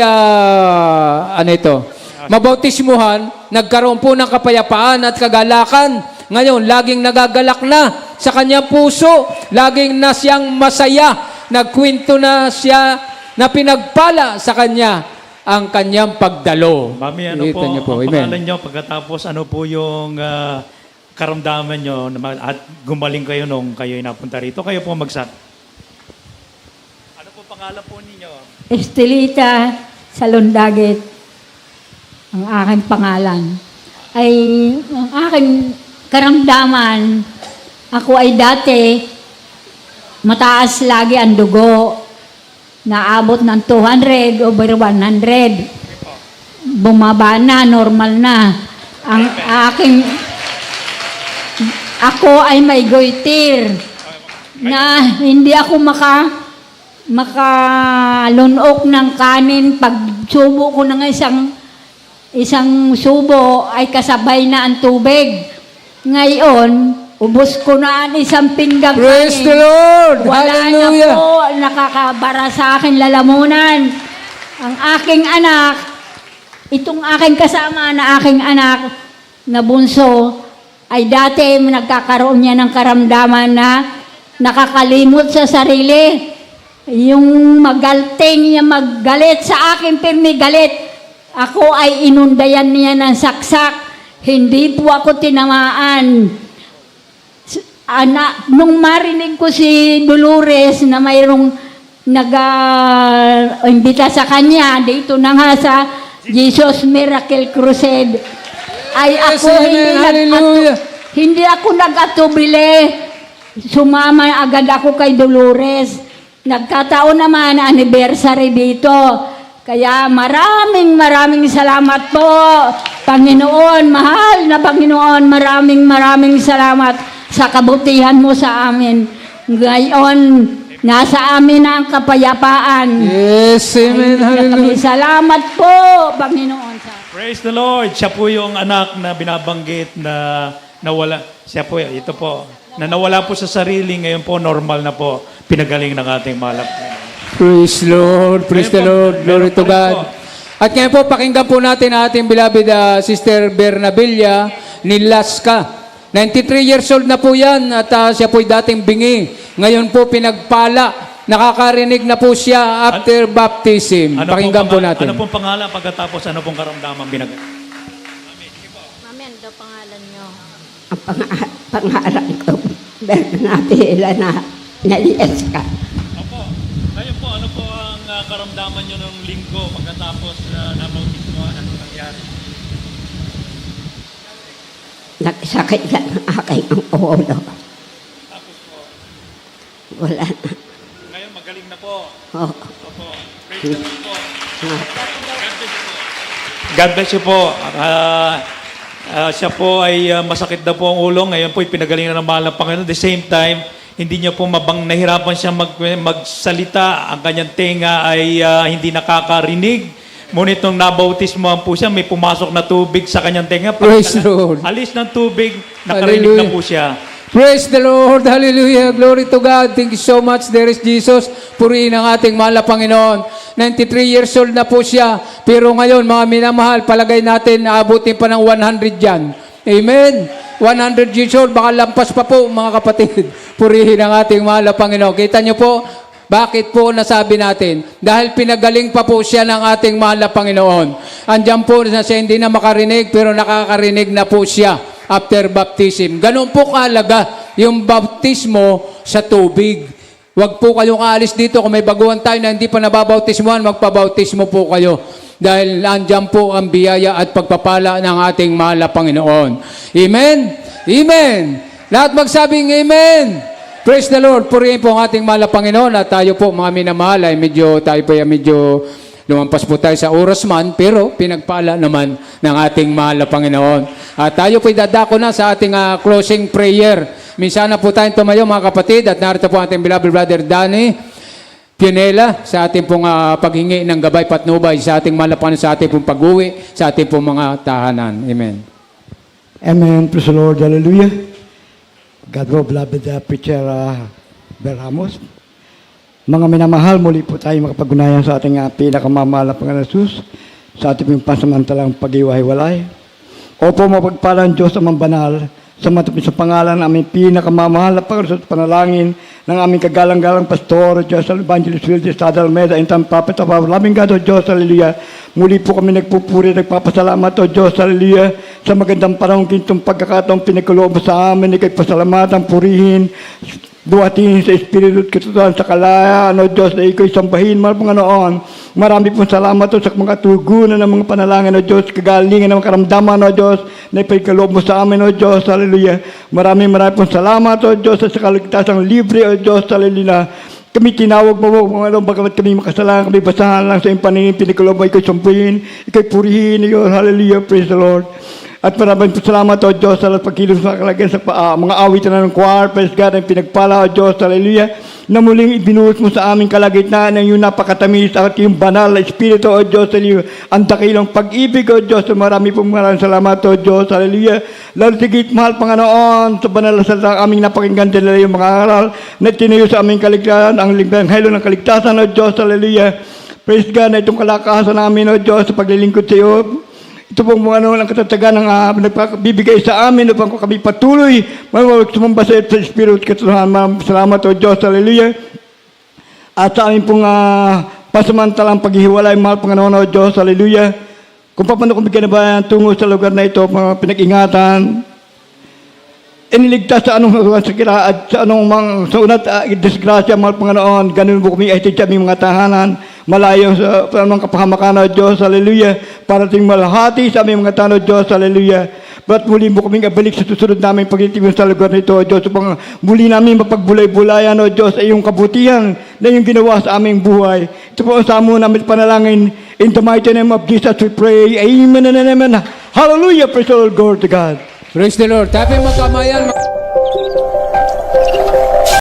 A: mabautismuhan, nagkaroon po ng kapayapaan at kagalakan. Ngayon, laging nagagalak na sa kanyang puso. Laging na siyang masaya. Nagkwento na siya na pinagpala sa kanya ang kanyang pagdalo.
D: Mami, ano po,
A: Ito niyo
D: ang
A: Amen.
D: pangalan nyo, pagkatapos ano po yung karamdaman nyo at gumaling kayo nung kayo napunta rito, kayo po magsabi. Ano po pangalan po ninyo?
I: Estelita Salondagit ang aking pangalan. Ay, ang aking karamdaman, ako ay dati, mataas lagi ang dugo. Naabot ng 200 over 100. Bumaba na, normal na. Ang ako ay may goiter na hindi ako makalunok ng kanin. Pag subo ko ng isang isang subo ay kasabay na ang tubig. Ngayon, ubos ko na ang isang pinggang
A: Praise the
I: kanin.
A: Lord!
I: Wala
A: Hallelujah!
I: na po nakakabara sa akin lalamunan. Ang aking anak, itong aking kasama na aking anak na bunso, ay dati nagkakaroon niya ng karamdaman na nakakalimot sa sarili. Yung magalting niya, maggalit sa akin, pirmi galit. Ako ay inundayan niya ng saksak. Hindi po ako tinamaan. Nung marinig ko si Dolores na mayroong nag-imbita sa kanya dito na nga sa Jesus Miracle Crusade, ay
A: Yes,
I: ako
A: amen. Hallelujah.
I: hindi ako nag-atubili. Sumama agad ako kay Dolores. Nagkataon naman na anniversary dito. Kaya maraming salamat po, Panginoon, mahal na Panginoon, maraming salamat sa kabutihan mo sa amin. Ngayon, nasa amin na ang kapayapaan.
A: Yes, amen. Hallelujah.
I: Salamat po, Panginoon.
D: Praise the Lord. Siya po yung anak na binabanggit na nawala. Siya po, ito po, na nawala po sa sarili. Ngayon po, normal na po. Pinagaling ng ating malap.
A: Praise Lord, praise the Lord, glory to God. At ngayon po, pakinggan po natin ang ating beloved Sister Bernabilla Nilaska. 93 years old na po yan at siya po'y dating bingi. Ngayon po pinagpala, nakakarinig na po siya after baptism. Pakinggan po natin.
D: Ano pong pangalan pagkatapos ano pong karamdaman binagay?
I: Mami, ano daw pangalan niyo?
H: Ang pangalan ko, Bernabilla na Naliaska.
D: Opo. Ngayon po, ano po ang karamdaman nyo ng linggo pagkatapos na nabautismoan? Ano nangyari?
H: Nagsakit lang ang aking ulo.
D: Tapos po,
H: Wala na.
D: ngayon magaling na po.
H: Oh.
D: Opo. Praise the Lord po. God bless you po. God bless you po. Siya po ay masakit na po ang ulo. Ngayon po pinagalingan ng mahal na Panginoon. At the same time, hindi niya po nahirapan siya magsalita. Ang kanyang tenga ay hindi nakakarinig. Ngunit nung nabautismohan po siya, may pumasok na tubig sa kanyang tenga.
A: Praise the Lord.
D: Alis ng tubig, nakarinig na po siya.
A: Praise the Lord, hallelujah, glory to God. Thank you so much, there is Jesus. Purihin ang ating mahal na Panginoon. 93 years old na po siya. Pero ngayon, mga minamahal, palagay natin, aabutin pa ng 100 yan. Amen. 100 years old, baka lampas pa po, mga kapatid. Purihin ang ating mahal na Panginoon. Kita niyo po, bakit po nasabi natin? Dahil pinagaling pa po siya ng ating mahal na Panginoon. Andiyan po na siya hindi na makarinig, pero nakakarinig na po siya after baptism. Ganun po kaalaga yung baptismo sa tubig. Huwag po kayong aalis dito. Kung may baguhan tayo na hindi pa nababautismohan, magpabautismo po kayo. Dahil andyan po ang biyaya at pagpapala ng ating mahal na Panginoon. Amen? Amen! Lahat magsabing Amen! Praise the Lord! Purihin po ang ating mahal na Panginoon at tayo po mga minamahal ay tayo po ay medyo lumampas po tayo sa oras man, pero pinagpala naman ng ating mahal na Panginoon. At tayo po dadako na sa ating closing prayer. Minsan na po tayong tumayo mga kapatid at narito po ating beloved brother Danny Pinela sa ating pong paghingi ng gabay patnubay sa ating mahal na Panginoon, sa ating pong pag-uwi, sa ating pong mga tahanan. Amen.
G: Amen. Praise the Lord. Hallelujah. God bless, beloved preacher Berramos. Mga minamahal, muli po tayo makapag-unayan sa ating pinakamamahal na Panginoon Jesus, sa ating pansamantalang pag-iwahiwalay. Opo, mapagpalang Diyos amang banal, sa matupin sa pangalan ng aming pinakamamahal na Panginoon sa panalangin ng aming kagalang-galang pastor, Diyos Evangelist Wilde Estrada Almeida, intang prophet of our loving God, O Diyos, hallelujah. Muli po kami nagpupuri, nagpapasalamat, O Diyos, hallelujah, sa magandang panahon kintong pagkakataong pinagkaloob sa amin, ikay pasalamatan, purihin, duwatin sa Espiritu at katotohanan sa kalayaan, O Diyos, na ikaw'y sambahin, mahal Panginoon. Marami pong salamat, O, sa mga tugunan ng mga panalangin, O Diyos, kagalingan ng mga karamdaman, O Diyos, na ipagkaloob mo sa amin, O Diyos, hallelujah. Marami pong salamat, O Diyos, sa kaligtasang libre, O Diyos, hallelujah. Kami tinawag mo, Panginoon, bagamat kami makasalanan, kami basahan lang sa iyong paningin, pinagkaloob mo, ikaw'y sambahin, ikaw'y purihin, O hallelujah, praise the Lord. At maraming salamat, O Diyos, sa pagkilos na kalagyan sa mga awitan na ng choir. Praise God, ang pinagpala, O Diyos, hallelujah.
C: na muling ibinuhos mo sa aming kalagitnaan ng iyong napakatamis at iyong banal na Espiritu, O Diyos, hallelujah. Ang dakilang pag-ibig, O Diyos, marami pong maraming salamat, O Diyos, hallelujah. Lalo tigit, mahal Panginoon, sa banal na salita aming napakinggan nila yung mga aral na tinayo sa aming kaligtasan, ang Ebanghelyo ng kaligtasan, O Diyos, hallelujah. Praise God na itong kalakasan namin, O Diyos, sa paglilingkod sa iyo. Ito pong mga ang katatagan ng nagbibigay sa amin upang kami patuloy sumamba sa Espiritu katotohanan. Salamat, O Diyos, hallelujah. At sa amin pong pasamantalang paghihiwalay, mahal Panginoon, O Diyos, hallelujah. Kung paano kami kinabayan tungo sa lugar na ito, mga pinag-ingatan, iniligtas sa anong sakira at sa anong sa unat disgrasya, mahal Panginoon, ganun po kami ay sa aming mga tahanan, malayo sa anong kapahamakan, O Diyos, hallelujah, parating malahati sa aming mga tahanan, O Diyos, hallelujah. Ba't muli mo kaming abalik sa susunod namin pagtitipon sa lugar nito, O Diyos, upang muli namin mapagbulay-bulayan, O Diyos, ay iyong kabutihan na iyong ginawa sa aming buhay. Ito po ang samo namin panalangin. In the mighty name of Jesus we pray. Amen and amen. Hallelujah. Praise the Lord, God to God.
A: Praise the Lord. Tayo magkamayan.